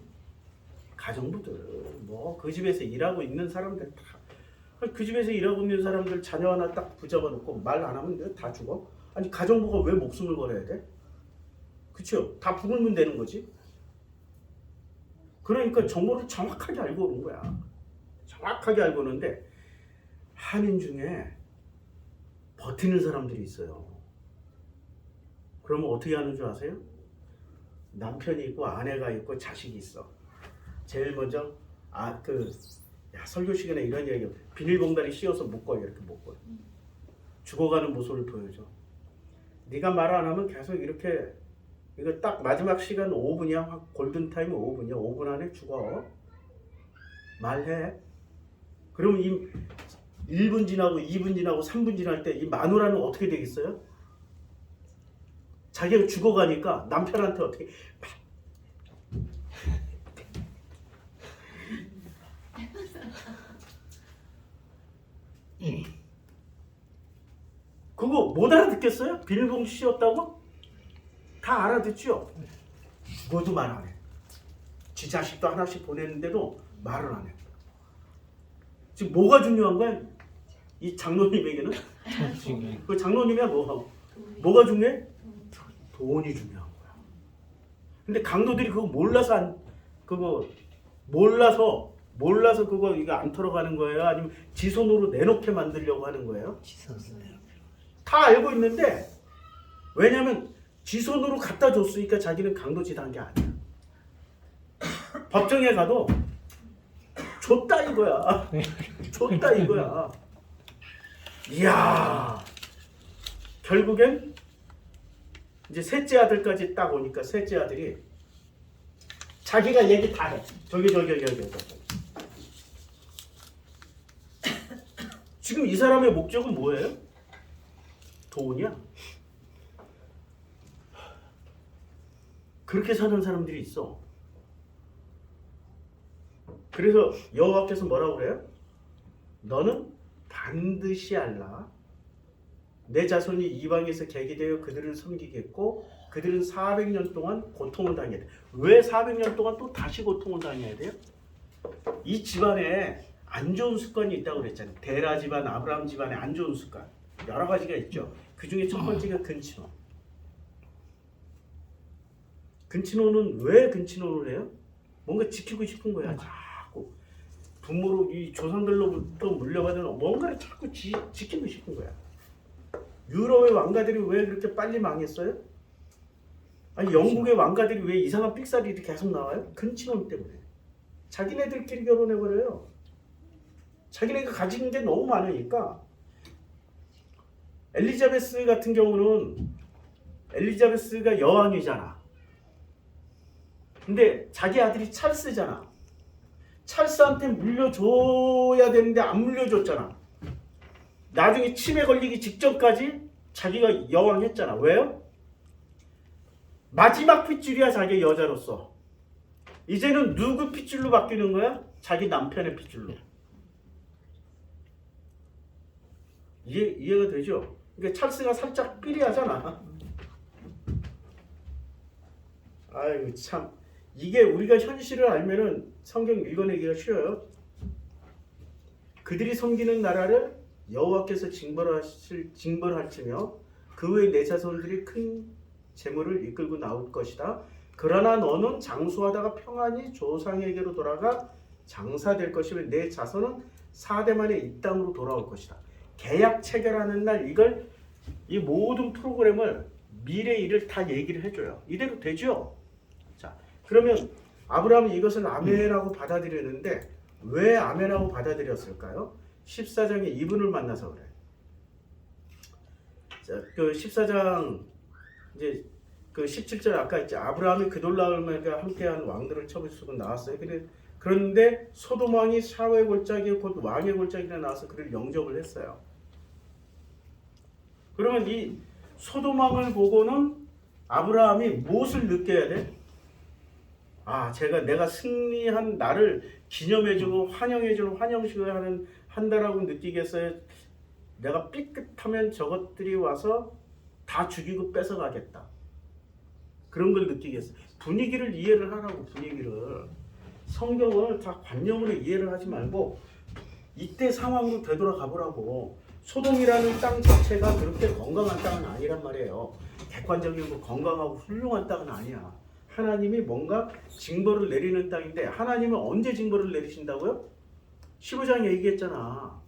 가정부들 뭐 그 집에서 일하고 있는 사람들 다 그 집에서 일하고 있는 사람들 자녀 하나 딱 붙잡아 놓고 말 안 하면 다 죽어? 아니 가정부가 왜 목숨을 걸어야 돼? 그쵸? 다 부르면 되는 거지. 그러니까 정보를 정확하게 알고 오는 거야. 정확하게 알고 오는데 한인 중에 버티는 사람들이 있어요. 그러면 어떻게 하는 줄 아세요? 남편이 있고 아내가 있고 자식이 있어. 제일 먼저 설교 시간에 이런 이야기 비닐봉다리 씌워서 묶어 이렇게 묶어. 죽어가는 모습을 보여줘. 네가 말 안 하면 계속 이렇게 이거 딱 마지막 시간 5분이야. 골든타임 5분이야. 5분 안에 죽어. 말해. 그럼 이 1분 지나고 2분 지나고 3분 지날 때 이 마누라는 어떻게 되겠어요? 자기가 죽어가니까 남편한테 어떻게 그거 못 알아듣겠어요? 비닐봉지 씌웠다고? 다 알아듣죠? 죽어도 말 안 해. 지 자식도 하나씩 보냈는데도 말을 안 해. 지금 뭐가 중요한 거야? 이 장로님에게는? 그 장로님이야 뭐가 중요해? 돈이 중요한 거야. 근데 강도들이 그거 몰라서 그거 이거 안 털어가는 거예요? 아니면 지 손으로 내놓게 만들려고 하는 거예요? 다 알고 있는데 왜냐면 지 손으로 갖다 줬으니까 자기는 강도짓 한 게 아니야. 법정에 가도 줬다 이거야. 줬다 이거야. 이야. 결국엔 이제 셋째 아들까지 딱 오니까 셋째 아들이 자기가 얘기 다 해. 저기. 지금 이 사람의 목적은 뭐예요? 돈이야. 그렇게 사는 사람들이 있어. 그래서 여호와께서 뭐라고 그래요? 너는 반드시 알라. 내 자손이 이방에서 계기되어 그들을 섬기겠고 그들은 400년 동안 고통을 당해야 돼. 왜 400년 동안 또 다시 고통을 당해야 돼요? 이 집안에 안 좋은 습관이 있다고 그랬잖아요. 데라 집안, 아브라함 집안에 안 좋은 습관. 여러 가지가 있죠. 그 중에 첫 번째가 근친혼. 근친혼은 왜 근친혼을 해요? 뭔가 지키고 싶은 거야. 자꾸 부모로 이 조상들로부터 물려받은 뭔가를 자꾸 지키고 싶은 거야. 유럽의 왕가들이 왜 그렇게 빨리 망했어요? 아니 영국의 왕가들이 왜 이상한 삑사리들이 계속 나와요? 근친혼 때문에. 자기네들끼리 결혼해버려요. 자기네가 가진 게 너무 많으니까. 엘리자베스 같은 경우는 엘리자베스가 여왕이잖아. 근데 자기 아들이 찰스잖아. 찰스한테 물려줘야 되는데 안 물려줬잖아. 나중에 치매 걸리기 직전까지 자기가 여왕 했잖아. 왜요? 마지막 핏줄이야 자기 여자로서. 이제는 누구 핏줄로 바뀌는 거야? 자기 남편의 핏줄로. 이해가 되죠? 그러니까 찰스가 살짝 삐리하잖아. 아이고 참. 이게 우리가 현실을 알면은 성경 읽어내기가 쉬워요. 그들이 섬기는 나라를 여호와께서 징벌할지며 그 후에 내 자손들이 큰 재물을 이끌고 나올 것이다. 그러나 너는 장수하다가 평안히 조상에게로 돌아가 장사될 것이며 내 자손은 4대 만에 이 땅으로 돌아올 것이다. 계약 체결하는 날 이걸 이 모든 프로그램을 미래 일을 다 얘기를 해줘요. 이대로 되죠? 자, 그러면 아브라함이 이것을 아멘이라고 받아들였는데 왜 아멘이라고 받아들였을까요? 14장에 이분을 만나서 그래. 자, 그 14장 이제 그 17절 아까 있지 아브라함이 그돌라오멜과 함께한 왕들을 쳐부수고 나왔어요. 그런데 소돔 왕이 샤웨의 골짜기에 곧 왕의 골짜기에 나와서 그를 영접을 했어요. 그러면 이 소돔 왕을 보고는 아브라함이 무엇을 느껴야 돼? 아, 내가 승리한 나를 기념해주고 환영해주는 환영식을 한다라고 느끼겠어요. 내가 삐끗하면 저것들이 와서 다 죽이고 뺏어가겠다. 그런 걸 느끼겠어요. 분위기를 이해를 하라고, 분위기를. 성경을 다 관념으로 이해를 하지 말고 이때 상황으로 되돌아가 보라고. 소돔이라는 땅 자체가 그렇게 건강한 땅은 아니란 말이에요. 객관적이고 건강하고 훌륭한 땅은 아니야. 하나님이 뭔가 징벌을 내리는 땅인데 하나님은 언제 징벌을 내리신다고요? 15장에 얘기했잖아.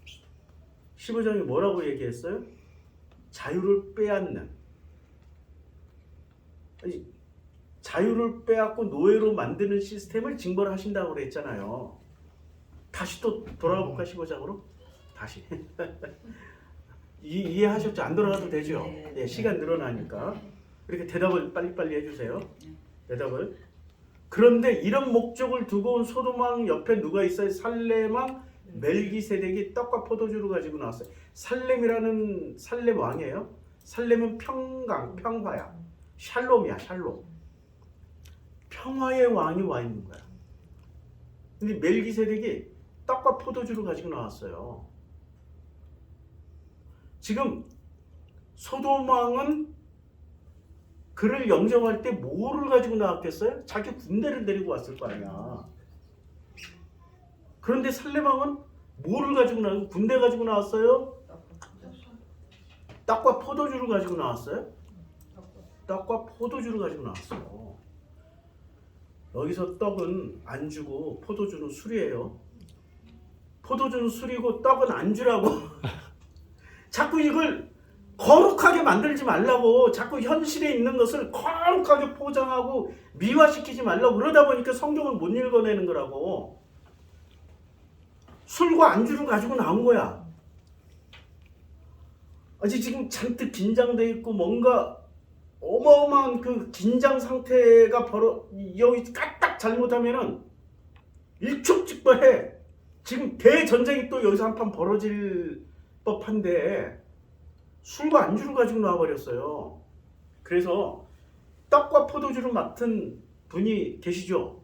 15장에 뭐라고 얘기했어요? 자유를 빼앗는. 아니, 자유를 빼앗고 노예로 만드는 시스템을 징벌하신다고 그랬잖아요. 다시 또 돌아가 볼까 15장으로? 다시. 이해하셨죠? 안 돌아가도 되죠? 네, 시간 늘어나니까. 이렇게 대답을 빨리빨리 해주세요. 대답을. 그런데 이런 목적을 두고 온 소돔 왕 옆에 누가 있어요? 살렘 왕 멜기세덱이 떡과 포도주를 가지고 나왔어요. 살렘 왕이에요. 살렘은 평강, 평화야. 샬롬이야, 샬롬. 평화의 왕이 와 있는 거야. 근데 멜기세덱이 떡과 포도주를 가지고 나왔어요. 지금 소돔 왕은 그를 영접할 때 뭐를 가지고 나왔겠어요? 자기 군대를 데리고 왔을 거 아니야. 그런데 살렘 왕은 뭐를 가지고 나왔어요? 군대 가지고 나왔어요? 떡과 포도주를 가지고 나왔어요? 떡과 포도주를 가지고 나왔어요. 여기서 떡은 안주고 포도주는 술이에요. 포도주는 술이고 떡은 안주라고. 자꾸 이걸 거룩하게 만들지 말라고. 자꾸 현실에 있는 것을 거룩하게 포장하고 미화시키지 말라고. 그러다 보니까 성경을 못 읽어내는 거라고. 술과 안주를 가지고 나온 거야. 아직 지금 잔뜩 긴장돼 있고 뭔가 어마어마한 그 긴장 상태가 여기 까딱 잘못하면은 일촉즉발해. 지금 대전쟁이 또 여기서 한판 벌어질 법한데 술과 안주를 가지고 나와버렸어요. 그래서 떡과 포도주를 맡은 분이 계시죠.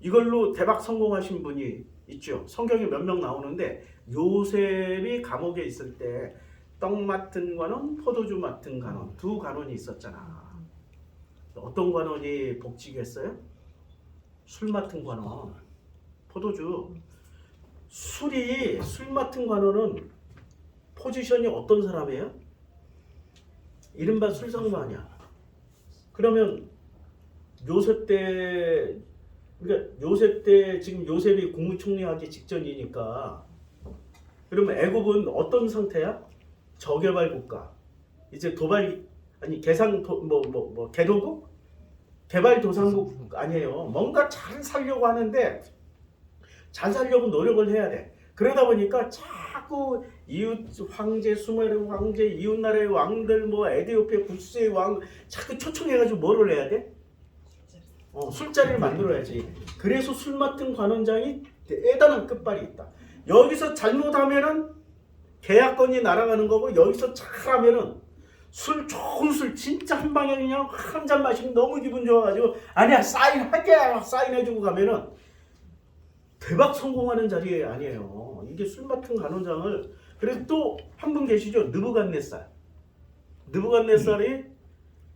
이걸로 대박 성공하신 분이 있죠. 성경에 몇 명 나오는데 요셉이 감옥에 있을 때 떡 맡은 관원, 포도주 맡은 관원, 두 관원이 있었잖아. 어떤 관원이 복직했어요? 술 맡은 관원, 포도주. 술 맡은 관원은 포지션이 어떤 사람이에요? 이른바 술상관이야. 그러면 요셉 때 지금 요셉이 국무총리하기 직전이니까 그러면 애굽은 어떤 상태야? 저개발 국가. 이제 개도국? 개발도상국 아니에요. 뭔가 잘 살려고 하는데 잘 살려고 노력을 해야 돼. 그러다 보니까 자꾸 이웃 황제, 수메르 황제, 이웃 나라의 왕들, 에디오피아 구스의 왕 자꾸 초청해가지고 뭐를 해야 돼? 술자리를 만들어야지. 그래서 술 맡은 관원장이 대단한 끝발이 있다. 여기서 잘못하면은 계약권이 날아가는 거고 여기서 잘하면은 좋은 술 진짜 한 방에 그냥 한 잔 마시면 너무 기분 좋아가지고 아니야 사인할게 막 사인해주고 가면은 대박 성공하는 자리 아니에요. 이게 술 맡은 관원장을. 그래서 또 한 분 계시죠. 느부갓네살이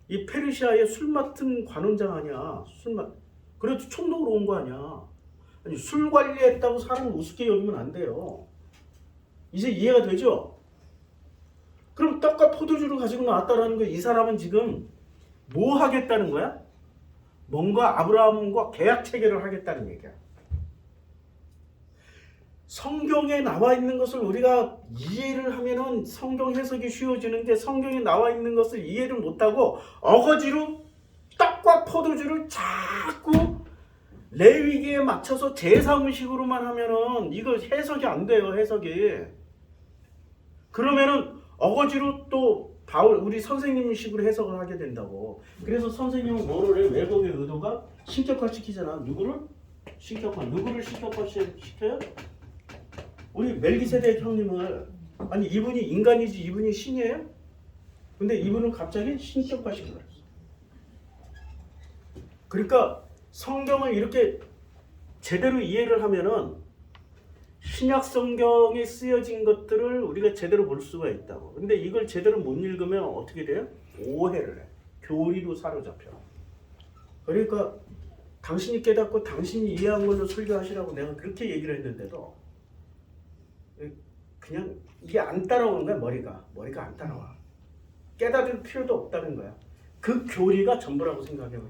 이 페르시아의 술 맡은 관원장 아니야. 그래도 총독으로 온 거 아니야. 아니, 술 관리했다고 사람을 우습게 여기면 안 돼요. 이제 이해가 되죠? 그럼 떡과 포도주를 가지고 나왔다라는 거, 이 사람은 지금 뭐 하겠다는 거야? 뭔가 아브라함과 계약 체결을 하겠다는 얘기야. 성경에 나와 있는 것을 우리가 이해를 하면은 성경 해석이 쉬워지는데 성경에 나와 있는 것을 이해를 못하고 어거지로 떡과 포도주를 자꾸 레위기에 맞춰서 제사음식으로만 하면은 이거 해석이 안 돼요. 해석이. 그러면은 어거지로 또 바울 우리 선생님식으로 해석을 하게 된다고. 그래서 선생님은 뭐를 해? 왜곡의 의도가 신격화시키잖아. 누구를? 누구를 신격화시켜요? 우리 멜기세덱 형님을. 아니 이분이 인간이지 이분이 신이에요? 근데 이분은 갑자기 신격화시켜버렸어. 그러니까 성경을 이렇게 제대로 이해를 하면은 신약 성경에 쓰여진 것들을 우리가 제대로 볼 수가 있다고. 근데 이걸 제대로 못 읽으면 어떻게 돼요? 오해를 해. 교리로 사로잡혀. 그러니까 당신이 깨닫고 당신이 이해한 걸로 설교하시라고 내가 그렇게 얘기를 했는데도 그냥 이게 안 따라오는 거야. 머리가 안 따라와. 깨닫을 필요도 없다는 거야. 그 교리가 전부라고 생각해버려.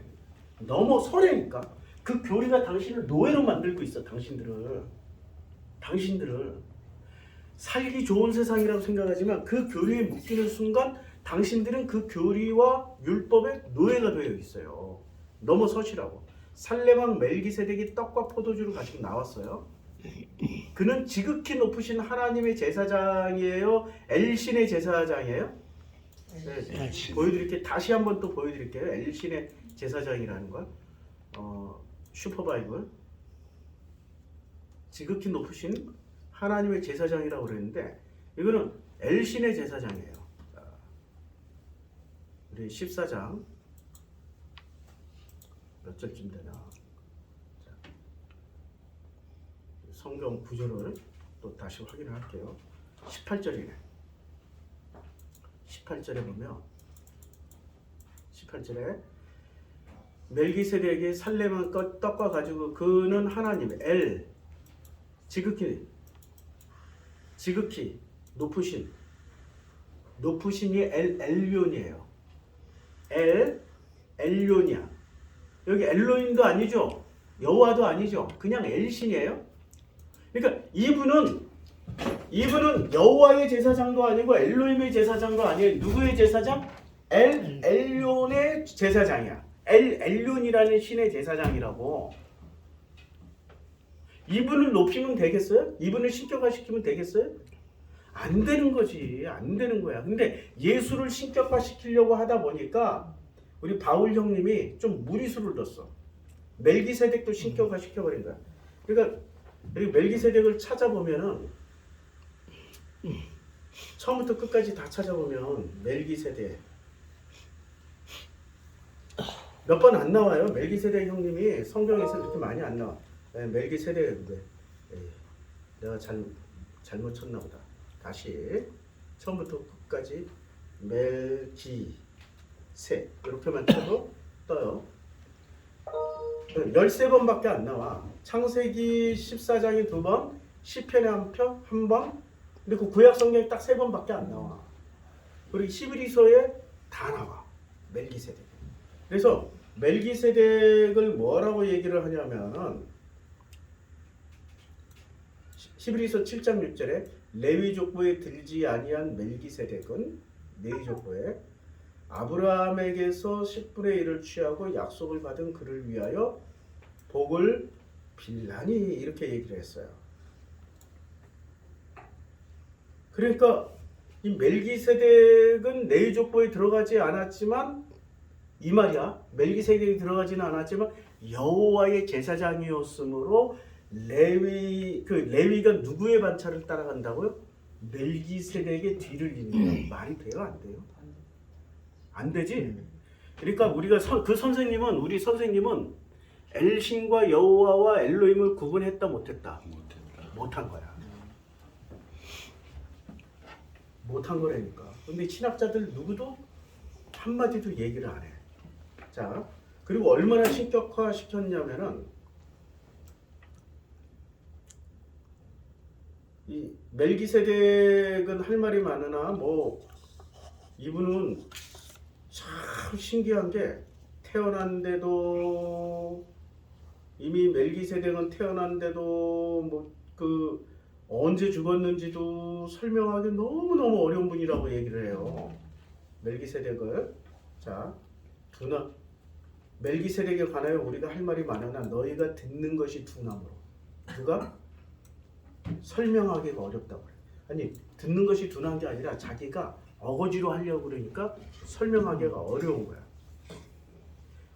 너무 설레니까 그 교리가 당신을 노예로 만들고 있어. 당신들을 살기 좋은 세상이라고 생각하지만 그 교리에 묶이는 순간 당신들은 그 교리와 율법의 노예가 되어 있어요. 너무 서시라고. 살레방 멜기세덱이 떡과 포도주를 가지고 나왔어요. 그는 지극히 높으신 하나님의 제사장이에요? 엘신의 제사장이에요? 네, 보여드릴게요. 다시 한번 또 보여드릴게요. 엘신의 제사장이라는 걸. 슈퍼바이블. 지극히 높으신 하나님의 제사장이라고 그랬는데 이거는 엘신의 제사장이에요. 우리 14장 몇 절쯤 되나? 자, 성경 구절을 또 다시 확인을 할게요. 18절이네. 18절에 보면 18절에 멜기세덱의 살레만 떡과 가지고 그는 하나님 엘 지극히 높으신이 엘륜이에요. 엘륜이야. 여기 엘로힘도 아니죠. 여호와도 아니죠. 그냥 엘신이에요. 그러니까 이분은 여호와의 제사장도 아니고 엘로힘의 제사장도 아니에요. 누구의 제사장? 엘륜의 제사장이야. 엘륜이라는 신의 제사장이라고. 이분을 높이면 되겠어요? 이분을 신격화시키면 되겠어요? 안 되는 거지. 안 되는 거야. 근데 예수를 신격화시키려고 하다 보니까 우리 바울 형님이 좀 무리수를 뒀어. 멜기세덱도 신격화시켜버린 거야. 그러니까 여기 멜기세덱을 찾아보면은 처음부터 끝까지 다 찾아보면 멜기세덱 몇 번 안 나와요. 멜기세덱 형님이 성경에서 이렇게 많이 안 나와. 멜기세덱인데 내가 잘못 쳤나 보다. 다시 처음부터 끝까지 멜기세 이렇게만 쳐도 떠요. 13번밖에 안 나와. 창세기 14장에 2번, 시편에 한 번. 근데 그 구약 성경에 딱 3번밖에 안 나와. 그리고 히브리서에 다 나와. 멜기세덱. 그래서 멜기세덱을 뭐라고 얘기를 하냐면은 히브리서 7장 6절에 레위 족보에 들지 아니한 멜기세덱은 레위 족보에 아브라함에게서 10분의 1을 취하고 약속을 받은 그를 위하여 복을 빌라니 이렇게 얘기를 했어요. 그러니까 이 멜기세덱은 레위 족보에 들어가지 않았지만 이 말이야. 멜기세덱이 들어가지는 않았지만 여호와의 제사장이었으므로 레위가 누구의 반차를 따라간다고요? 멜기세덱의 뒤를 잇는 말이 돼요, 안 돼요? 안 되지. 그러니까 우리가 우리 선생님은 엘신과 여호와와 엘로힘을 구분했다 못했다? 못한 거야. 못한 거라니까. 근데 신학자들 누구도 한마디도 얘기를 안 해. 자, 그리고 얼마나 신격화 시켰냐면은 이 멜기세덱은 할 말이 많으나 뭐 이분은 참 신기한 게 태어난데도 이미 멜기세덱은 태어난데도 뭐 그 언제 죽었는지도 설명하기 너무너무 어려운 분이라고 얘기를 해요. 멜기세덱을. 자, 멜기세덱에 관하여 우리가 할 말이 많으나 너희가 듣는 것이 둔함으로. 누가? 설명하기가 어렵다고 그래. 아니, 듣는 것이 둔한 게 아니라 자기가 어거지로 하려고 그러니까 설명하기가 어려운 거야.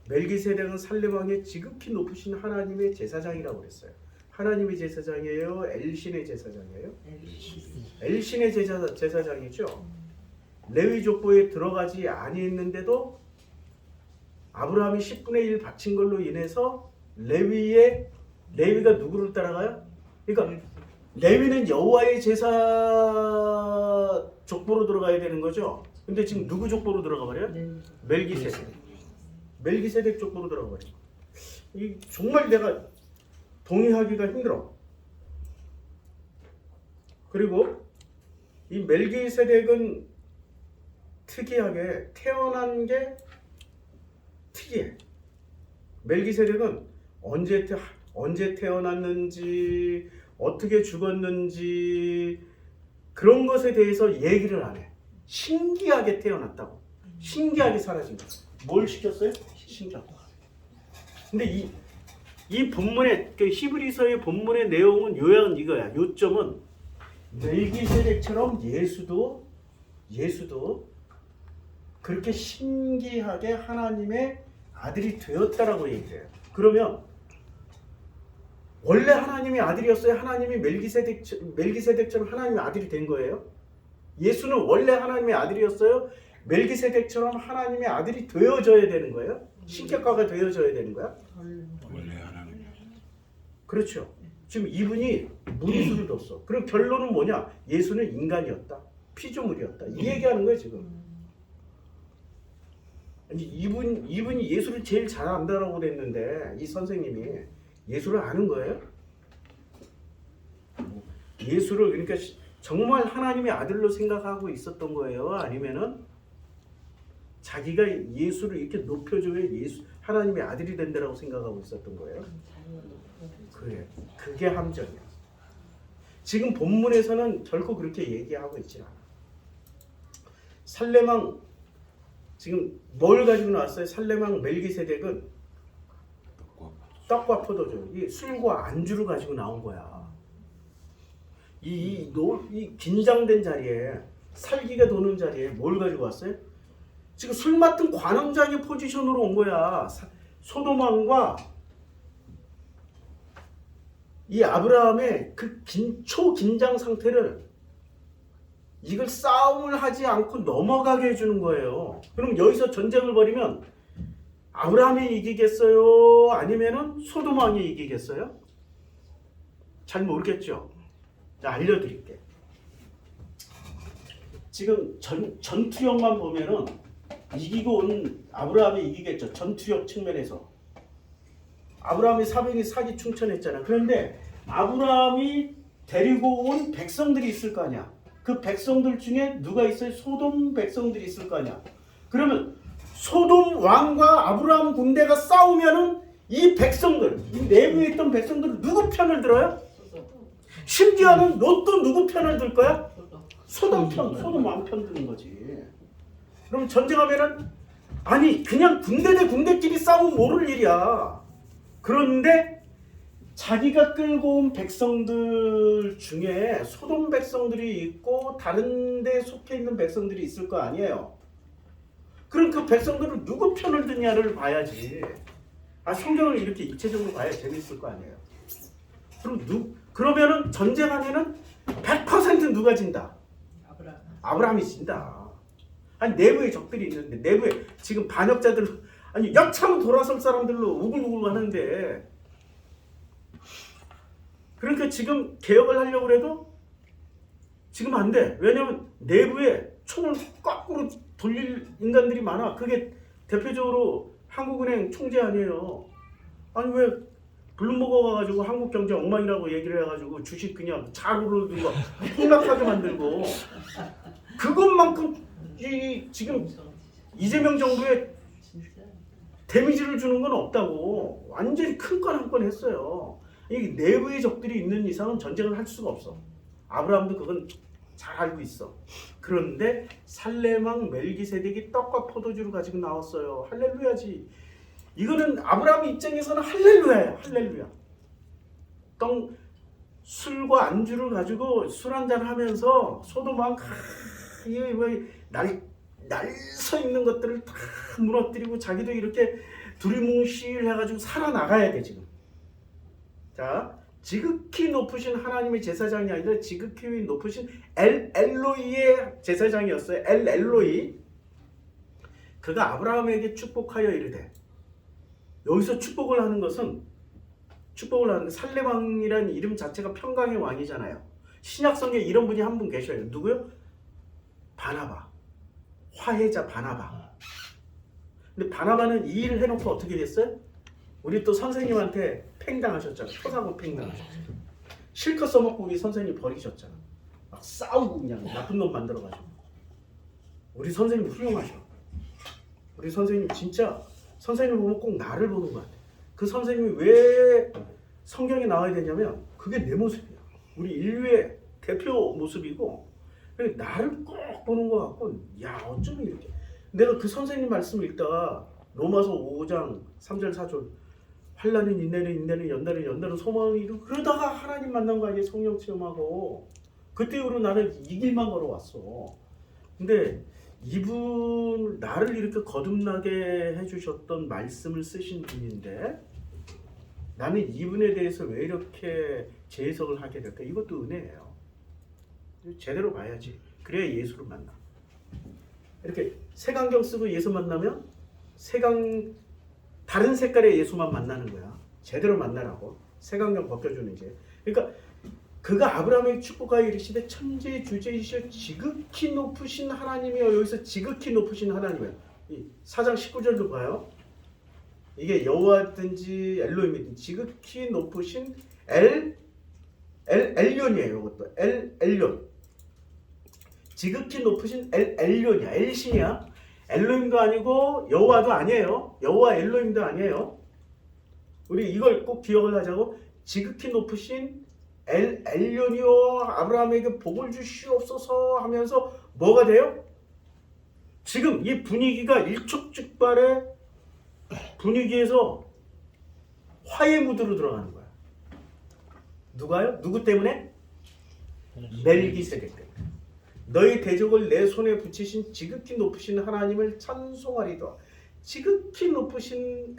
멜기세덱은 살렘 왕의 지극히 높으신 하나님의 제사장이라고 그랬어요. 하나님의 제사장이에요? 엘신의 제사장이에요? 엘신의 제사장이죠. 레위 족보에 들어가지 아니했는데도 아브라함이 10분의 1 바친 걸로 인해서 레위가 누구를 따라가요? 그러니까 레위는 여호와의 제사 족보로 들어가야 되는 거죠. 근데 지금 누구 족보로 들어가 버려요? 멜기세덱 족보로 들어가 버려요. 이 정말 내가 동의하기가 힘들어. 그리고 이 멜기세덱은 특이하게 태어난 게 특이해. 멜기세덱은 언제 태어났는지 어떻게 죽었는지 그런 것에 대해서 얘기를 안 해. 신기하게 태어났다고. 신기하게 사라진 거야. 뭘 시켰어요? 신기하고. 근데 이 본문의 그 히브리서의 본문의 내용은 요약은 이거야. 요점은 멜기세덱처럼 예수도 그렇게 신기하게 하나님의 아들이 되었다라고 얘기해요. 그러면 원래 하나님의 아들이었어요? 하나님이 멜기세덱처럼 하나님의 아들이 된 거예요? 예수는 원래 하나님의 아들이었어요? 멜기세덱처럼 하나님의 아들이 되어져야 되는 거예요? 신격화가 되어져야 되는 거야? 원래 하나님. 그렇죠. 지금 이분이 무리수를 뒀어. 그럼 결론은 뭐냐? 예수는 인간이었다. 피조물이었다. 이 얘기하는 거예요 지금. 아니 이분이 예수를 제일 잘 안다라고 그랬는데 이 선생님이 예수를 아는 거예요? 예수를 그러니까 정말 하나님의 아들로 생각하고 있었던 거예요? 아니면은 자기가 예수를 이렇게 높여줘야 하나님의 아들이 된다라고 생각하고 있었던 거예요? 그래, 그게 함정이야. 지금 본문에서는 결코 그렇게 얘기하고 있지 않아. 살렘왕 지금 뭘 가지고 나왔어요? 살렘왕 멜기세덱은 떡과 포도주, 이 술과 안주를 가지고 나온 거야. 이 긴장된 자리에 살기가 도는 자리에 뭘 가지고 왔어요? 지금 술 맡은 관원장의 포지션으로 온 거야. 소돔왕과 이 아브라함의 그 초긴장 상태를 이걸 싸움을 하지 않고 넘어가게 해주는 거예요. 그럼 여기서 전쟁을 벌이면 아브라함이 이기겠어요? 아니면은 소돔왕이 이기겠어요? 잘 모르겠죠. 자, 알려드릴게. 지금 전투력만 보면은 이기고 온 아브라함이 이기겠죠. 전투력 측면에서. 아브라함이 사병이 사기충천했잖아. 그런데 아브라함이 데리고 온 백성들이 있을 거 아니야. 그 백성들 중에 누가 있어요? 소돔 백성들이 있을 거 아니야. 그러면 소돔 왕과 아브라함 군대가 싸우면은 이 백성들, 이 내부에 있던 백성들은 누구 편을 들어요? 심지어는 너 또 누구 편을 들 거야? 소돔 왕 편 드는 거지. 그럼 전쟁하면은 아니 그냥 군대 대 군대끼리 싸우면 모를 일이야. 그런데 자기가 끌고 온 백성들 중에 소돔 백성들이 있고 다른 데 속해 있는 백성들이 있을 거 아니에요. 그럼 그 백성들은 누구 편을 드냐를 봐야지. 성경을 이렇게 입체적으로 봐야 재밌을 거 아니에요. 그러면은 전쟁하면은 100% 누가 진다? 아브라함이 진다. 아니 내부에 적들이 있는데 내부에 지금 반역자들 아니 여차로 돌아설 사람들로 우글우글 하는데 그러니까 지금 개혁을 하려고 해도 지금 안 돼. 왜냐면 내부에 총을 거꾸로 돌릴 인간들이 많아. 그게 대표적으로 한국은행 총재 아니에요. 아니 왜 블룸버그 가가지고 한국경제 엉망이라고 얘기를 해가지고 주식 그냥 잘 오르는 거 폭락하게 만들고 그것만큼 지금 이재명 정부의 데미지를 주는 건 없다고. 완전히 큰 건 한 건 했어요. 이 내부의 적들이 있는 이상은 전쟁을 할 수가 없어. 아브라함도 그건 잘 알고 있어. 그런데 살레망 멜기세덱이 떡과 포도주를 가지고 나왔어요. 할렐루야지. 이거는 아브라함 입장에서는 할렐루야야. 할렐루야. 술과 안주를 가지고 술 한잔 하면서 소도망 날서 있는 것들을 다 무너뜨리고 자기도 이렇게 두리뭉실 해가지고 살아나가야 돼 지금. 자, 지극히 높으신 하나님의 제사장이 아니라 지극히 높으신 엘로이의 제사장이었어요. 엘로이. 그가 아브라함에게 축복하여 이르되, 여기서 축복을 하는 살레망이라는 이름 자체가 평강의 왕이잖아요. 신약성경에 이런 분이 한 분 계셔요. 누구요? 바나바. 화해자 바나바. 근데 바나바는 이 일을 해놓고 어떻게 됐어요? 우리 또 선생님한테 팽당하셨잖아요. 토사고 팽당하셨어요. 실컷 써먹고 우리 선생님 버리셨잖아. 막 싸우고 그냥 나쁜 놈 만들어가지고. 우리 선생님 훌륭하셔. 우리 선생님 진짜 선생님 보면 꼭 나를 보는 것 같아. 그 선생님이 왜 성경에 나와야 되냐면 그게 내 모습이야. 우리 인류의 대표 모습이고 나를 꼭 보는 것 같고, 야 어쩌면 이렇게. 내가 그 선생님 말씀을 읽다가 로마서 5장 3절 4절 환난은 인내는 연단은 소망이고, 그러다가 하나님 만난 거 아니에요. 성령 체험하고. 그때 이후로 나는 이 길만 걸어왔어. 근데 이분 나를 이렇게 거듭나게 해주셨던 말씀을 쓰신 분인데 나는 이분에 대해서 왜 이렇게 재해석을 하게 될까? 이것도 은혜예요. 제대로 봐야지. 그래야 예수를 만나. 이렇게 색안경 쓰고 예수 만나면 다른 색깔의 예수만 만나는 거야. 제대로 만나라고. 색안경 벗겨주는 게. 그러니까 그가 아브라함에게 축복하여 이르시되 천지의 주제이시여 지극히 높으신 하나님이여. 여기서 지극히 높으신 하나님이에요. 4장 19절도 봐요. 이게 여호와든지 엘로힘이든지 지극히 높으신 엘륜이에요. 이것도 엘륜. 지극히 높으신 엘륜이야. 엘신이야. 엘로힘도 아니고 여호와도 아니에요. 여호와 엘로힘도 아니에요. 우리 이걸 꼭 기억을 하자고. 지극히 높으신 엘륜이요 아브라함에게 복을 주시옵소서 하면서 뭐가 돼요? 지금 이 분위기가 일촉즉발의 분위기에서 화해 무드로 들어가는 거야. 누가요? 누구 때문에? 멜기세덱 때문에. 너희 대적을 내 손에 붙이신 지극히 높으신 하나님을 찬송하리다. 지극히 높으신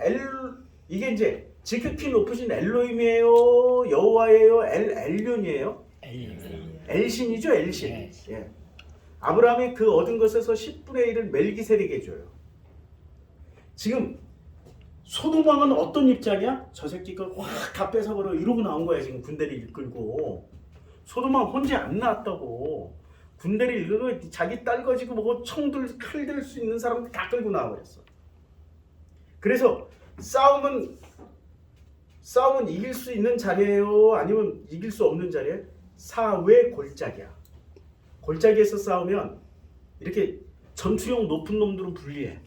이게 이제 지극히 높으신 엘로힘이에요, 여호와예요, 엘륜이에요? 엘신이죠, 엘신. 예. 아브라함이 그 얻은 것에서 10분의 1을 멜기세덱에게 줘요. 지금 소돔왕은 어떤 입장이야? 저 새끼가 확 다 뺏어버려 이러고 나온 거야. 지금 군대를 이끌고. 소돔왕 혼자 안 나왔다고. 군대를 이끌고 자기 딸 가지고 뭐 총들 칼 들 수 있는 사람들 다 끌고 나와버렸어. 그래서 싸움은 이길 수 있는 자리예요? 아니면 이길 수 없는 자리예요? 사회 골짜기야. 골짜기에서 싸우면 이렇게 전투력 높은 놈들은 불리해.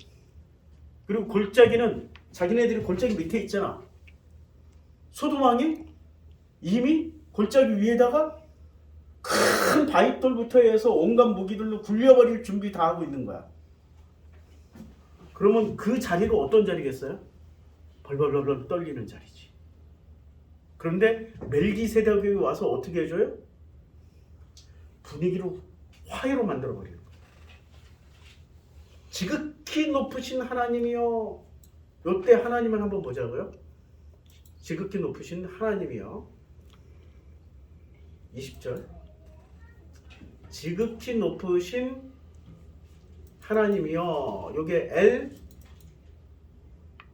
그리고 골짜기는 자기네들이 골짜기 밑에 있잖아. 소돔왕이 이미 골짜기 위에다가 큰 바위돌부터 해서 온갖 무기들로 굴려버릴 준비 다 하고 있는 거야. 그러면 그 자리가 어떤 자리겠어요? 벌벌벌 떨리는 자리지. 그런데 멜기세덱이 와서 어떻게 해줘요? 분위기로 화해로 만들어버리는 거예요. 지극히 높으신 하나님이요. 이때 하나님을 한번 보자고요. 지극히 높으신 하나님이요. 20절. 지극히 높으신 하나님이요. 요게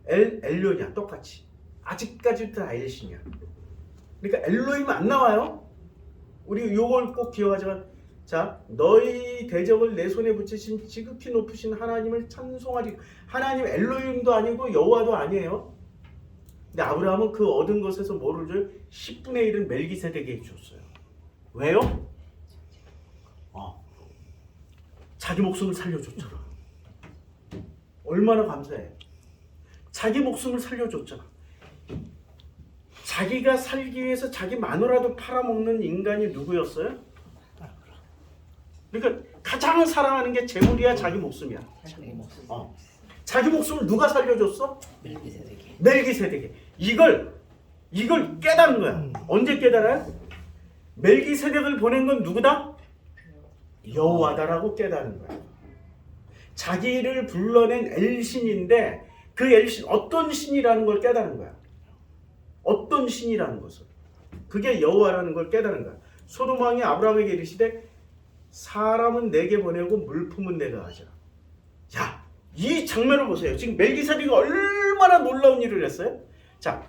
엘륜이야. 똑같이. 아직까지도 다 엘신이야. 그러니까 엘로힘 안 나와요. 우리 요걸 꼭 기억하자면, 자, 너희 대적을 내 손에 붙이신 지극히 높으신 하나님을 찬송하리. 하나님 엘로힘도 아니고 여호와도 아니에요. 근데 아브라함은 그 얻은 것에서 뭐를 줘요? 10분의 1은 멜기세덱에게 줬어요. 왜요? 자기 목숨을 살려줬잖아. 얼마나 감사해. 자기 목숨을 살려줬잖아. 자기가 살기 위해서 자기 마누라도 팔아먹는 인간이 누구였어요? 그러니까 가장 사랑하는 게 재물이야, 자기 목숨이야. 자기 목숨을 누가 살려줬어? 멜기세덱이. 이걸 깨달은 거야. 언제 깨달아요? 멜기세덱을 보낸 건 누구다? 여호와다라고 깨달은 거야. 자기를 불러낸 엘신인데 그 엘신 어떤 신이라는 걸 깨달은 거야. 어떤 신이라는 것을. 그게 여호와라는 걸 깨달은 거야. 소돔 왕이 아브라함에게 이르시되 사람은 내게 보내고 물품은 내가 가져라. 야, 이 장면을 보세요. 지금 멜기세덱이 얼마나 놀라운 일을 했어요? 자,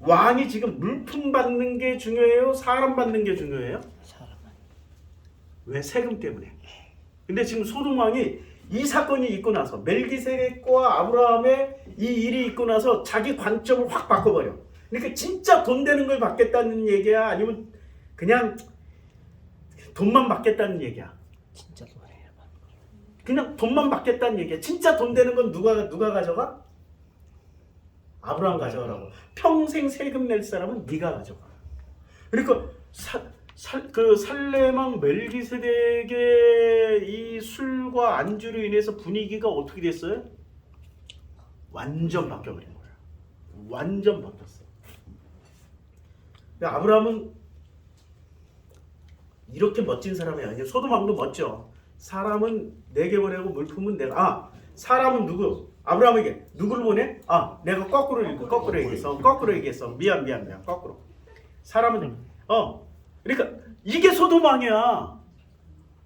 왕이 지금 물품 받는 게 중요해요? 사람 받는 게 중요해요? 왜? 세금 때문에. 근데 지금 소돔 왕이 이 사건이 있고 나서 멜기세덱과 아브라함의 이 일이 있고 나서 자기 관점을 확 바꿔버려. 그러니까 진짜 돈 되는 걸 받겠다는 얘기야? 아니면 그냥 돈만 받겠다는 얘기야? 진짜 돈이에요. 그냥 돈만 받겠다는 얘기야. 진짜 돈 되는 건 누가 가져가? 아브라함 가져가라고. 평생 세금 낼 사람은 네가 가져가. 그러니까 그 살레망 멜기세덱의 이 술과 안주로 인해서 분위기가 어떻게 됐어요? 완전 바뀌어버린 거야. 완전 바뀌었어. 근데 아브라함은 이렇게 멋진 사람이 아니에요. 소돔 왕도 멋져. 사람은 내게 보내고 물품은 내가. 사람은 누구? 아브라함에게 누구를 보내? 내가 거꾸로 얘기했어. 미안. 거꾸로. 사람은 그러니까 이게 소돔 왕이야.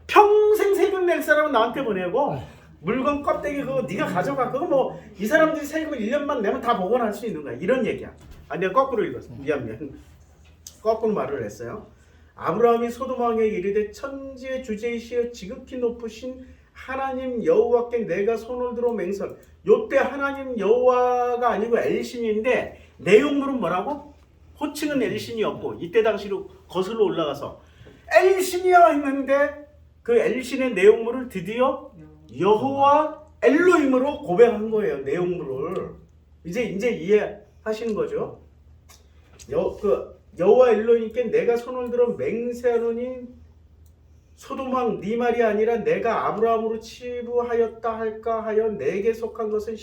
평생 세금 낼 사람은 나한테 보내고 물건 껍데기 그거 네가 가져가. 그거 뭐 이 사람들이 세금을 1년만 내면 다 복원할 수 있는 거야. 이런 얘기야. 내가 거꾸로 읽었어. 미안. 거꾸로 말을 했어요. 아브라함이 소돔 왕에게 이르되 천지의 주제이시여 지극히 높으신 하나님 여호와께 내가 손을 들어 맹설. 요때 하나님 여호와가 아니고 엘신인데 내용물은 뭐라고? 호칭은 엘신이었고 이때 당시로 거슬러 올라가서 엘신이야 했는데 그 엘신의 내용물을 드디어 여호와 엘로힘으로 고백한 거예요. 내용물을 이제 이해하시는 거죠. 여호와 엘로힘께 내가 손을 들어 맹세하노니 소돔 왕 네 말이 아니라 내가 아브라함으로 치부하였다 할까 하여 내게 속한 것은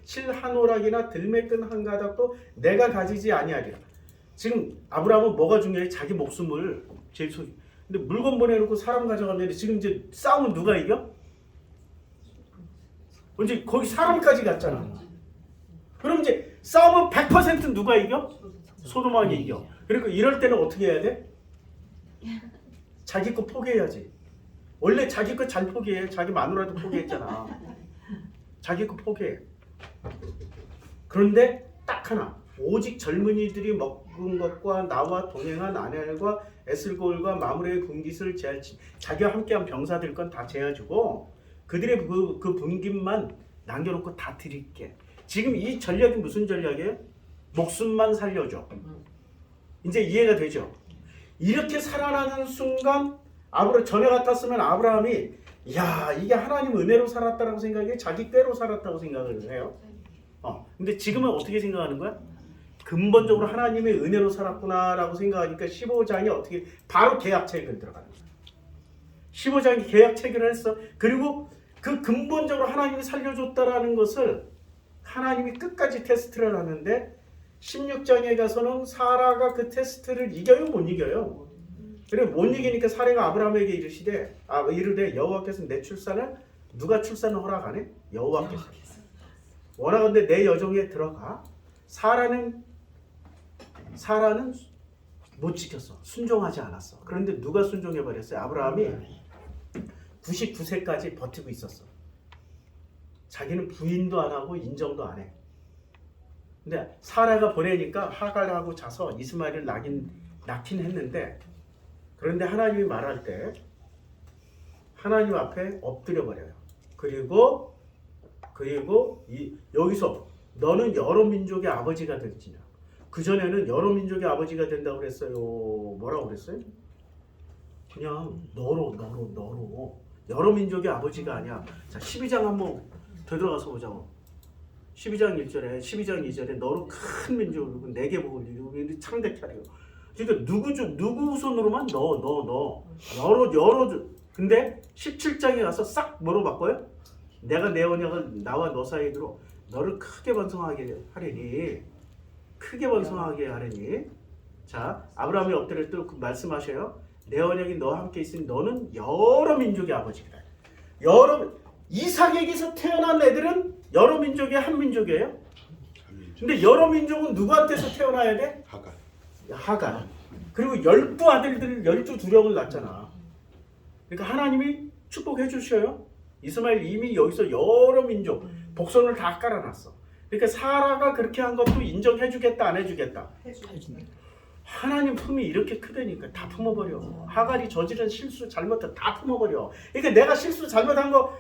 실하노락이나 들매끈 한 가닥도 내가 가지지 아니하리라. 지금 아브라함은 뭐가 중요해? 자기 목숨을 제일 소중히. 근데 물건 보내놓고 사람 가져가면 지금 이제 싸움은 누가 이겨? 이제 거기 사람까지 갔잖아. 그럼 이제 싸움은 100% 누가 이겨? 소돔 왕이 이겨. 그러니까 이럴 때는 어떻게 해야 돼? 자기 거 포기해야지. 원래 자기 거 잘 포기해. 자기 마누라도 포기했잖아. 자기 거 포기해. 그런데 딱 하나. 오직 젊은이들이 먹은 것과 나와 동행한 아내들과 에슬골과 마므레의 분깃을 제할지. 자기와 함께한 병사들 건 다 제어주고 그들의 그 분깃만 남겨놓고 다 드릴게. 지금 이 전략이 무슨 전략이에요? 목숨만 살려줘. 이제 이해가 되죠? 이렇게 살아나는 순간 전에 같았으면 아브라함이 야 이게 하나님 은혜로 살았다라고 생각해? 자기 꾀로 살았다고 생각을 해요. 근데 지금은 어떻게 생각하는 거야? 근본적으로 하나님의 은혜로 살았구나라고 생각하니까 15장이 어떻게 바로 계약 체결 들어가는 거야. 15장이 계약 체결을 했어. 그리고 그 근본적으로 하나님이 살려줬다라는 것을 하나님이 끝까지 테스트를 하는데 16장에 가서는 사라가 그 테스트를 이겨요? 못 이겨요? 그래 못 이기니까 사라가 아브라함에게 이르되 여호와께서 내 출산을 누가 출산을 허락하네? 여호와께서. 원하건대 내 여종에 들어가. 사라는 못 지켰어. 순종하지 않았어. 그런데 누가 순종해버렸어요? 아브라함이 99세까지 버티고 있었어. 자기는 부인도 안 하고 인정도 안 해. 근데 사라가 보내니까 하갈하고 자서 이스마엘을 낳긴 했는데 그런데 하나님이 말할 때 하나님 앞에 엎드려 버려요. 그리고 여기서 너는 여러 민족의 아버지가 될지냐. 그전에는 여러 민족의 아버지가 된다고 그랬어요. 뭐라고 그랬어요? 그냥 너로 여러 민족의 아버지가 아니야. 자 12장 한번 되돌아가서 보자고. 12장 1절에 12장 2절에 너로 큰 민족을 이루고 내게 복을 이루고 창대케 하리라. 그러니까 누구 손으로만 여러 근데 17장에 가서 싹 뭐로 바꿔요? 내가 내 언약을 나와 너 사이에 두어 너를 크게 번성하게 하리니 크게 번성하게 하리니. 자, 아브라함이 엎드려 또 말씀하셔요. 내 언약이 너와 함께 있으니 너는 여러 민족의 아버지다. 이삭에게서 태어난 애들은 여러 민족의 한 민족이에요. 근데 여러 민족은 누구한테서 태어나야 돼? 하갈. 그리고 12아들들 12두령을 낳잖아. 그러니까 하나님이 축복해 주셔요. 이스마엘 이미 여기서 여러 민족 복선을 다 깔아놨어. 그러니까 사라가 그렇게 한 것도 인정해 주겠다 안 해주겠다? 해준다. 하나님 품이 이렇게 크다니까 다 품어버려. 하갈이 저지른 실수 잘못한 다 품어버려. 그러니까 내가 실수 잘못한 거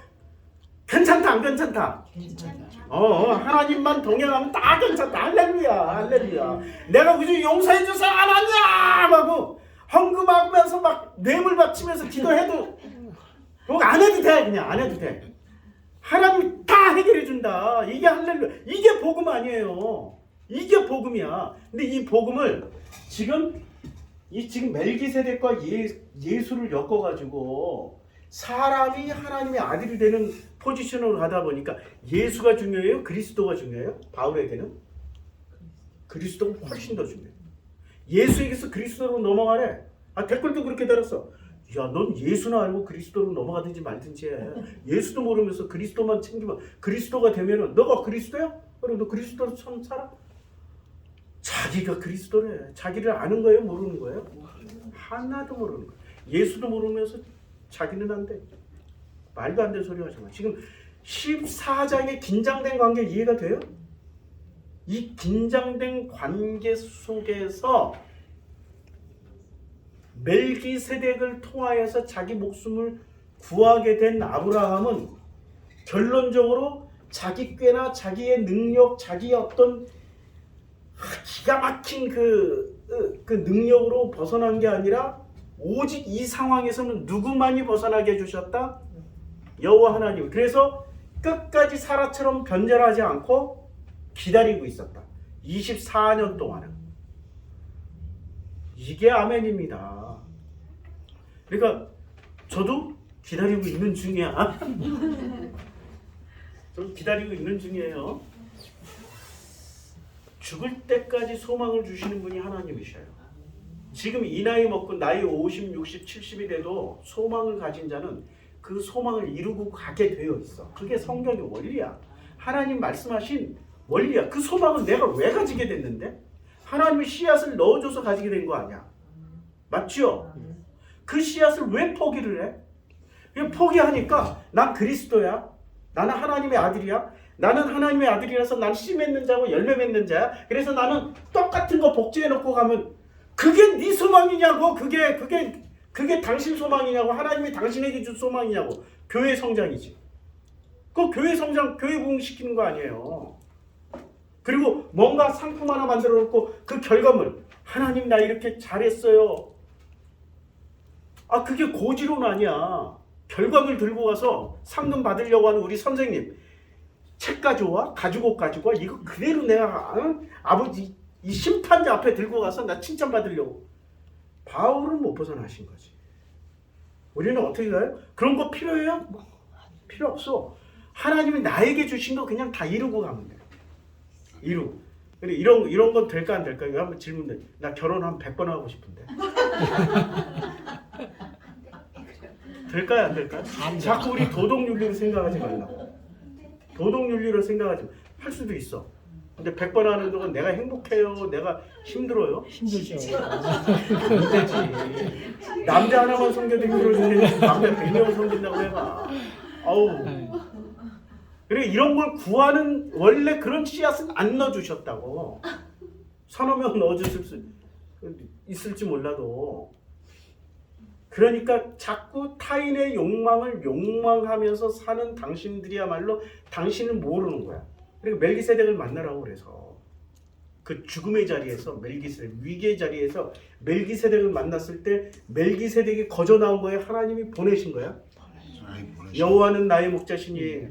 괜찮다 안 괜찮다? 괜찮다. 하나님만 동행하면 다 괜찮다. 할렐루야 할렐루야. 내가 그저 용서해 주세요 하나님 하고 헌금하면서 막 뇌물 바치면서 기도해도 욕 안 해도 돼. 그냥 안 해도 돼. 하나님이 다 해결해 준다. 이게 할렐루야. 이게 복음 아니에요. 이게 복음이야. 근데 이 복음을 지금 멜기세덱과 예수를 엮어가지고 사람이 하나님의 아들이 되는 포지션으로 가다 보니까 예수가 중요해요? 그리스도가 중요해요? 바울에게는? 그리스도가 훨씬 더 중요해요. 예수에게서 그리스도로 넘어가래. 댓글도 그렇게 달았어. 야, 넌 예수나 알고 그리스도로 넘어가든지 말든지 해. 예수도 모르면서 그리스도만 챙기면 그리스도가 되면은 너가 그리스도야? 그럼 너 그리스도로 처음 살아? 자기가 그리스도래. 자기를 아는 거예요? 모르는 거예요? 하나도 모르는 거예요. 예수도 모르면서 자기는 안 돼. 말도 안 되는 소리 하지 마. 지금 14장의 긴장된 관계 이해가 돼요? 이 긴장된 관계 속에서 멜기세덱을 통하여서 자기 목숨을 구하게 된 아브라함은 결론적으로 자기 꾀나 자기의 능력, 자기의 어떤 기가 막힌 그 능력으로 벗어난 게 아니라 오직 이 상황에서는 누구만이 벗어나게 해주셨다? 여호와 하나님. 그래서 끝까지 사라처럼 변절하지 않고 기다리고 있었다. 24년 동안은. 이게 아멘입니다. 그러니까 저도 기다리고 있는 중이야. 저도 기다리고 있는 중이에요. 죽을 때까지 소망을 주시는 분이 하나님이셔요. 지금 이 나이 먹고 나이 50, 60, 70이 돼도 소망을 가진 자는 그 소망을 이루고 가게 되어 있어. 그게 성경의 원리야. 하나님 말씀하신 원리야. 그 소망을 내가 왜 가지게 됐는데? 하나님이 씨앗을 넣어줘서 가지게 된 거 아니야. 맞죠? 그 씨앗을 왜 포기를 해? 그냥 포기하니까 난 그리스도야. 나는 하나님의 아들이야. 나는 하나님의 아들이라서 난 씨 맺는 자고 열매 맺는 자야. 그래서 나는 똑같은 거 복제해 놓고 가면 그게 네 소망이냐고. 그게 당신 소망이냐고. 하나님이 당신에게 준 소망이냐고. 교회 성장이지. 그 교회 성장, 교회 부흥시키는 거 아니에요. 그리고 뭔가 상품 하나 만들어 놓고 그 결과물, 하나님 나 이렇게 잘했어요. 그게 고지론 아니야. 결과물 들고 가서 상금 받으려고 하는 우리 선생님, 책 가져와, 가지고 가지고 와. 이거 그대로 내가 아버지 이 심판자 앞에 들고 가서 나 칭찬 받으려고. 바울은 못 벗어나신 거지. 우리는 어떻게 가요? 그런 거 필요해요? 필요 없어. 하나님이 나에게 주신 거 그냥 다 이루고 가면 돼. 이루고. 근데 이런 건 될까 안 될까? 이거 한번 질문해. 나 결혼 한 100번 하고 싶은데. 될까요 안 될까요? 자꾸 우리 도덕윤리를 생각하지 말라고. 도덕윤리를 생각하지 마. 할 수도 있어. 근데 100번 하는 동안 내가 행복해요? 내가 힘들어요? 힘들죠. 안 되지. 남자 하나만 섬겨도 힘들어지는데 남자 100명을 섬긴다고 해봐. 아우. 그래 이런 걸 구하는 원래 그런 씨앗은 안 넣어주셨다고. 서너 명 넣어줬을 수 있을지 몰라도. 그러니까 자꾸 타인의 욕망을 욕망하면서 사는 당신들이야말로 당신은 모르는 거야. 그러니까 멜기세덱을 만나라고 그래서 그 죽음의 자리에서 멜기세덱 위기의 자리에서 멜기세덱을 만났을 때 멜기세덱이 거저 나온 거예요? 하나님이 보내신 거야? 여호와는 나의 목자시니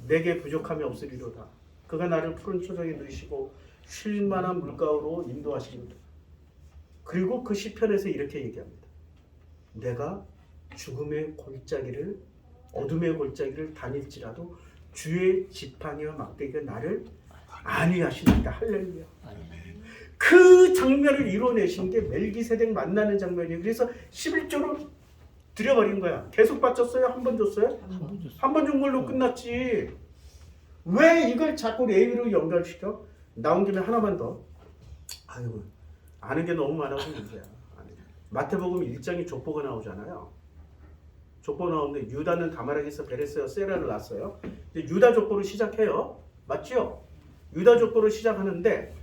내게 부족함이 없으리로다. 그가 나를 푸른 초장에 넣으시고 쉴만한 물가로 인도하시리로다. 그리고 그 시편에서 이렇게 얘기합니다. 내가 죽음의 골짜기를 어둠의 골짜기를 다닐지라도 주의 지팡이와 막대기가 나를 안위하시나이다. 할렐루야. 그 장면을 이뤄내신 게 멜기세덱 만나는 장면이에요. 그래서 11조를 드려버린 거야. 계속 바쳤어요? 한 번 줬어요? 한 번 준 걸로 끝났지. 왜 이걸 자꾸 레위로 연결시켜? 나온 김에 하나만 더. 아이고, 아는 게 너무 많아서 문제야. 마태복음 1장에 족보가 나오잖아요. 족보 나오는데 유다는 다말에게서 베레스와 세라를 낳았어요. 이제 유다 족보로 시작해요. 맞죠? 유다 족보로 시작하는데,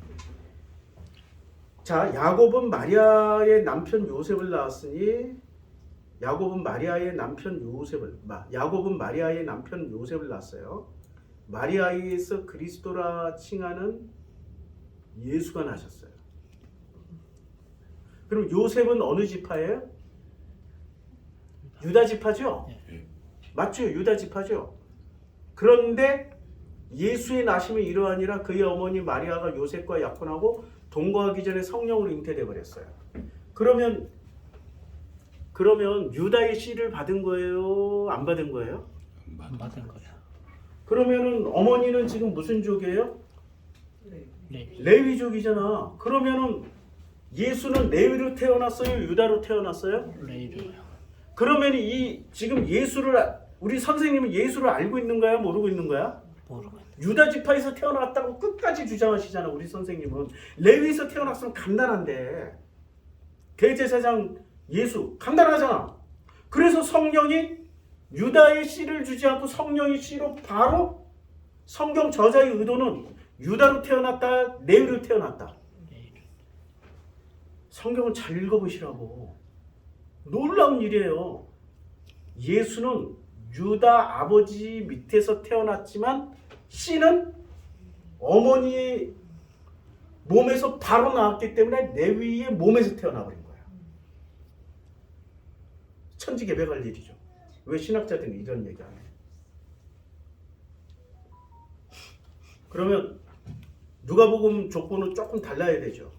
자, 야곱은 마리아의 남편 요셉을 낳았으니 야곱은 마리아의 남편 요셉을 낳았어요. 마리아에서 그리스도라 칭하는 예수가 나셨어요. 그럼 요셉은 어느 지파예요? 유다 지파죠? 맞죠? 유다 지파죠? 그런데 예수의 나심이 이러하니라 그의 어머니 마리아가 요셉과 약혼하고 동거하기 전에 성령으로 잉태돼 버렸어요. 그러면 유다의 씨를 받은 거예요? 안 받은 거예요? 안 받은 거야. 그러면은 어머니는 지금 무슨 족이에요? 레위족이잖아. 그러면은 예수는 레위로 태어났어요? 유다로 태어났어요? 레위로요. 그러면 이 지금 우리 선생님은 예수를 알고 있는 거야? 모르고 있는 거야? 모르고 있는. 유다 지파에서 태어났다고 끝까지 주장하시잖아. 우리 선생님은 레위에서 태어났으면 간단한데 대제사장 예수 간단하잖아. 그래서 성령이 유다의 씨를 주지 않고 성령의 씨로 바로 성경 저자의 의도는 유다로 태어났다, 레위로 태어났다. 성경을 잘 읽어보시라고. 놀라운 일이에요. 예수는 유다 아버지 밑에서 태어났지만 씨는 어머니의 몸에서 바로 나왔기 때문에 레위의 몸에서 태어나버린 거야. 천지개벽할 일이죠. 왜 신학자들은 이런 얘기 안 해? 그러면 누가복음 족보는 조금 달라야 되죠.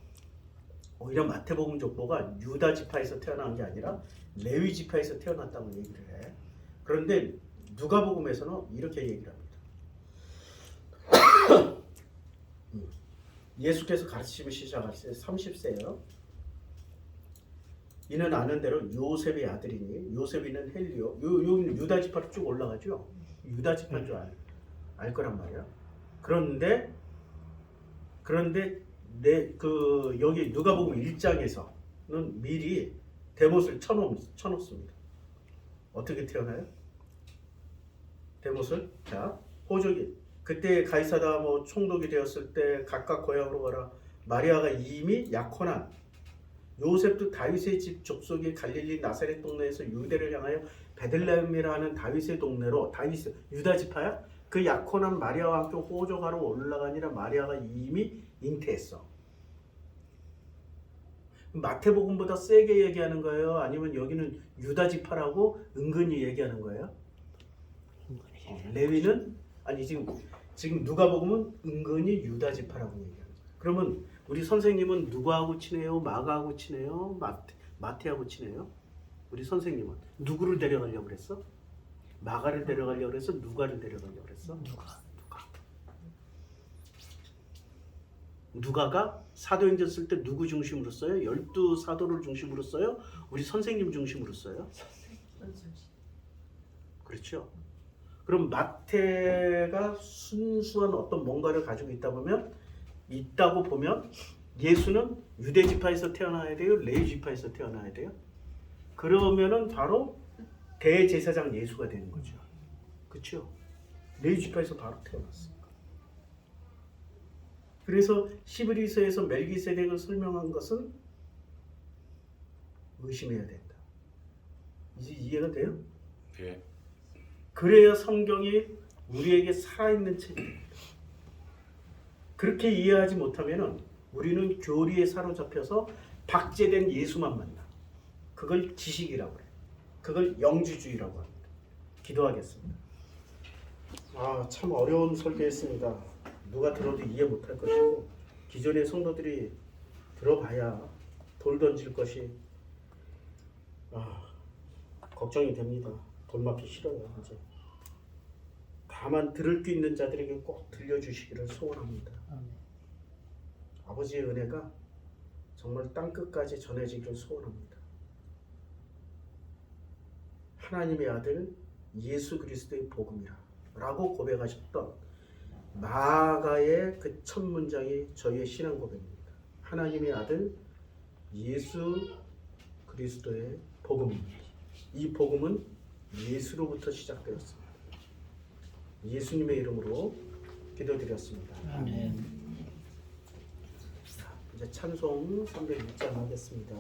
오히려 마태복음 족보가 유다 지파에서 태어난 게 아니라 레위 지파에서 태어났다고 얘기를 해. 그런데 누가복음에서는 이렇게 얘기를 합니다. 예수께서 가르치심을 시작하실 때 30세예요. 이는 아는 대로 요셉의 아들이니 요셉이는 헬리오. 여기는 유다 지파로 쭉 올라가죠. 유다 지파인 줄 알 거란 말이야. 그런데 여기 누가복음 1장에서는 미리 데못을 쳐놓습니다. 어떻게 태어나요? 데못을 호족이 그때 가이사다 총독이 되었을 때 각각 고향으로 가라. 마리아가 이미 약혼한 요셉도 다윗의 집 족속의 갈릴리 나사렛 동네에서 유대를 향하여 베들레헴이라는 다윗의 동네로 유다 지파야? 그 약혼한 마리아와 함께 호적하러 올라가니라. 마리아가 이미 잉태했어. 마태복음보다 세게 얘기하는 거예요? 아니면 여기는 유다 지파라고 은근히 얘기하는 거예요? 레위는 지금 누가복음은 은근히 유다 지파라고 얘기하는 거예요. 그러면 우리 선생님은 누구하고 친해요? 마가하고 친해요? 마태하고 친해요? 우리 선생님은 누구를 데려가려고 그랬어? 마가를 데려가려고 그랬어? 누가를 데려가려고 그랬어? 누가가 사도행전 쓸 때 누구 중심으로 써요? 12사도를 중심으로 써요? 우리 선생님 중심으로 써요? 그렇죠. 그럼 마태가 순수한 어떤 뭔가를 가지고 있다고 보면 예수는 유대 지파에서 태어나야 돼요? 레위 지파에서 태어나야 돼요? 그러면은 바로 대제사장 예수가 되는 거죠. 그렇죠? 레위 지파에서 바로 태어났어. 그래서 히브리서에서 멜기세덱을 설명한 것은 의심해야 된다. 이제 이해가 돼요? 네. 그래야 성경이 우리에게 살아있는 책입니다. 그렇게 이해하지 못하면 우리는 교리에 사로잡혀서 박제된 예수만 만나. 그걸 지식이라고 해요. 그걸 영주주의라고 합니다. 기도하겠습니다. 참 어려운 설교했습니다. 누가 들어도 이해 못할 것이고 기존의 성도들이 들어봐야 돌 던질 것이 걱정이 됩니다. 돌 맞기 싫어요. 이제 다만 들을 수 있는 자들에게 꼭 들려주시기를 소원합니다. 아버지의 은혜가 정말 땅끝까지 전해지기를 소원합니다. 하나님의 아들 예수 그리스도의 복음이라 라고 고백하셨던 나아가의 그 첫 문장이 저희의 신앙 고백입니다. 하나님의 아들 예수 그리스도의 복음입니다. 이 복음은 예수로부터 시작되었습니다. 예수님의 이름으로 기도드렸습니다. 아멘. 이제 찬송 306장 하겠습니다.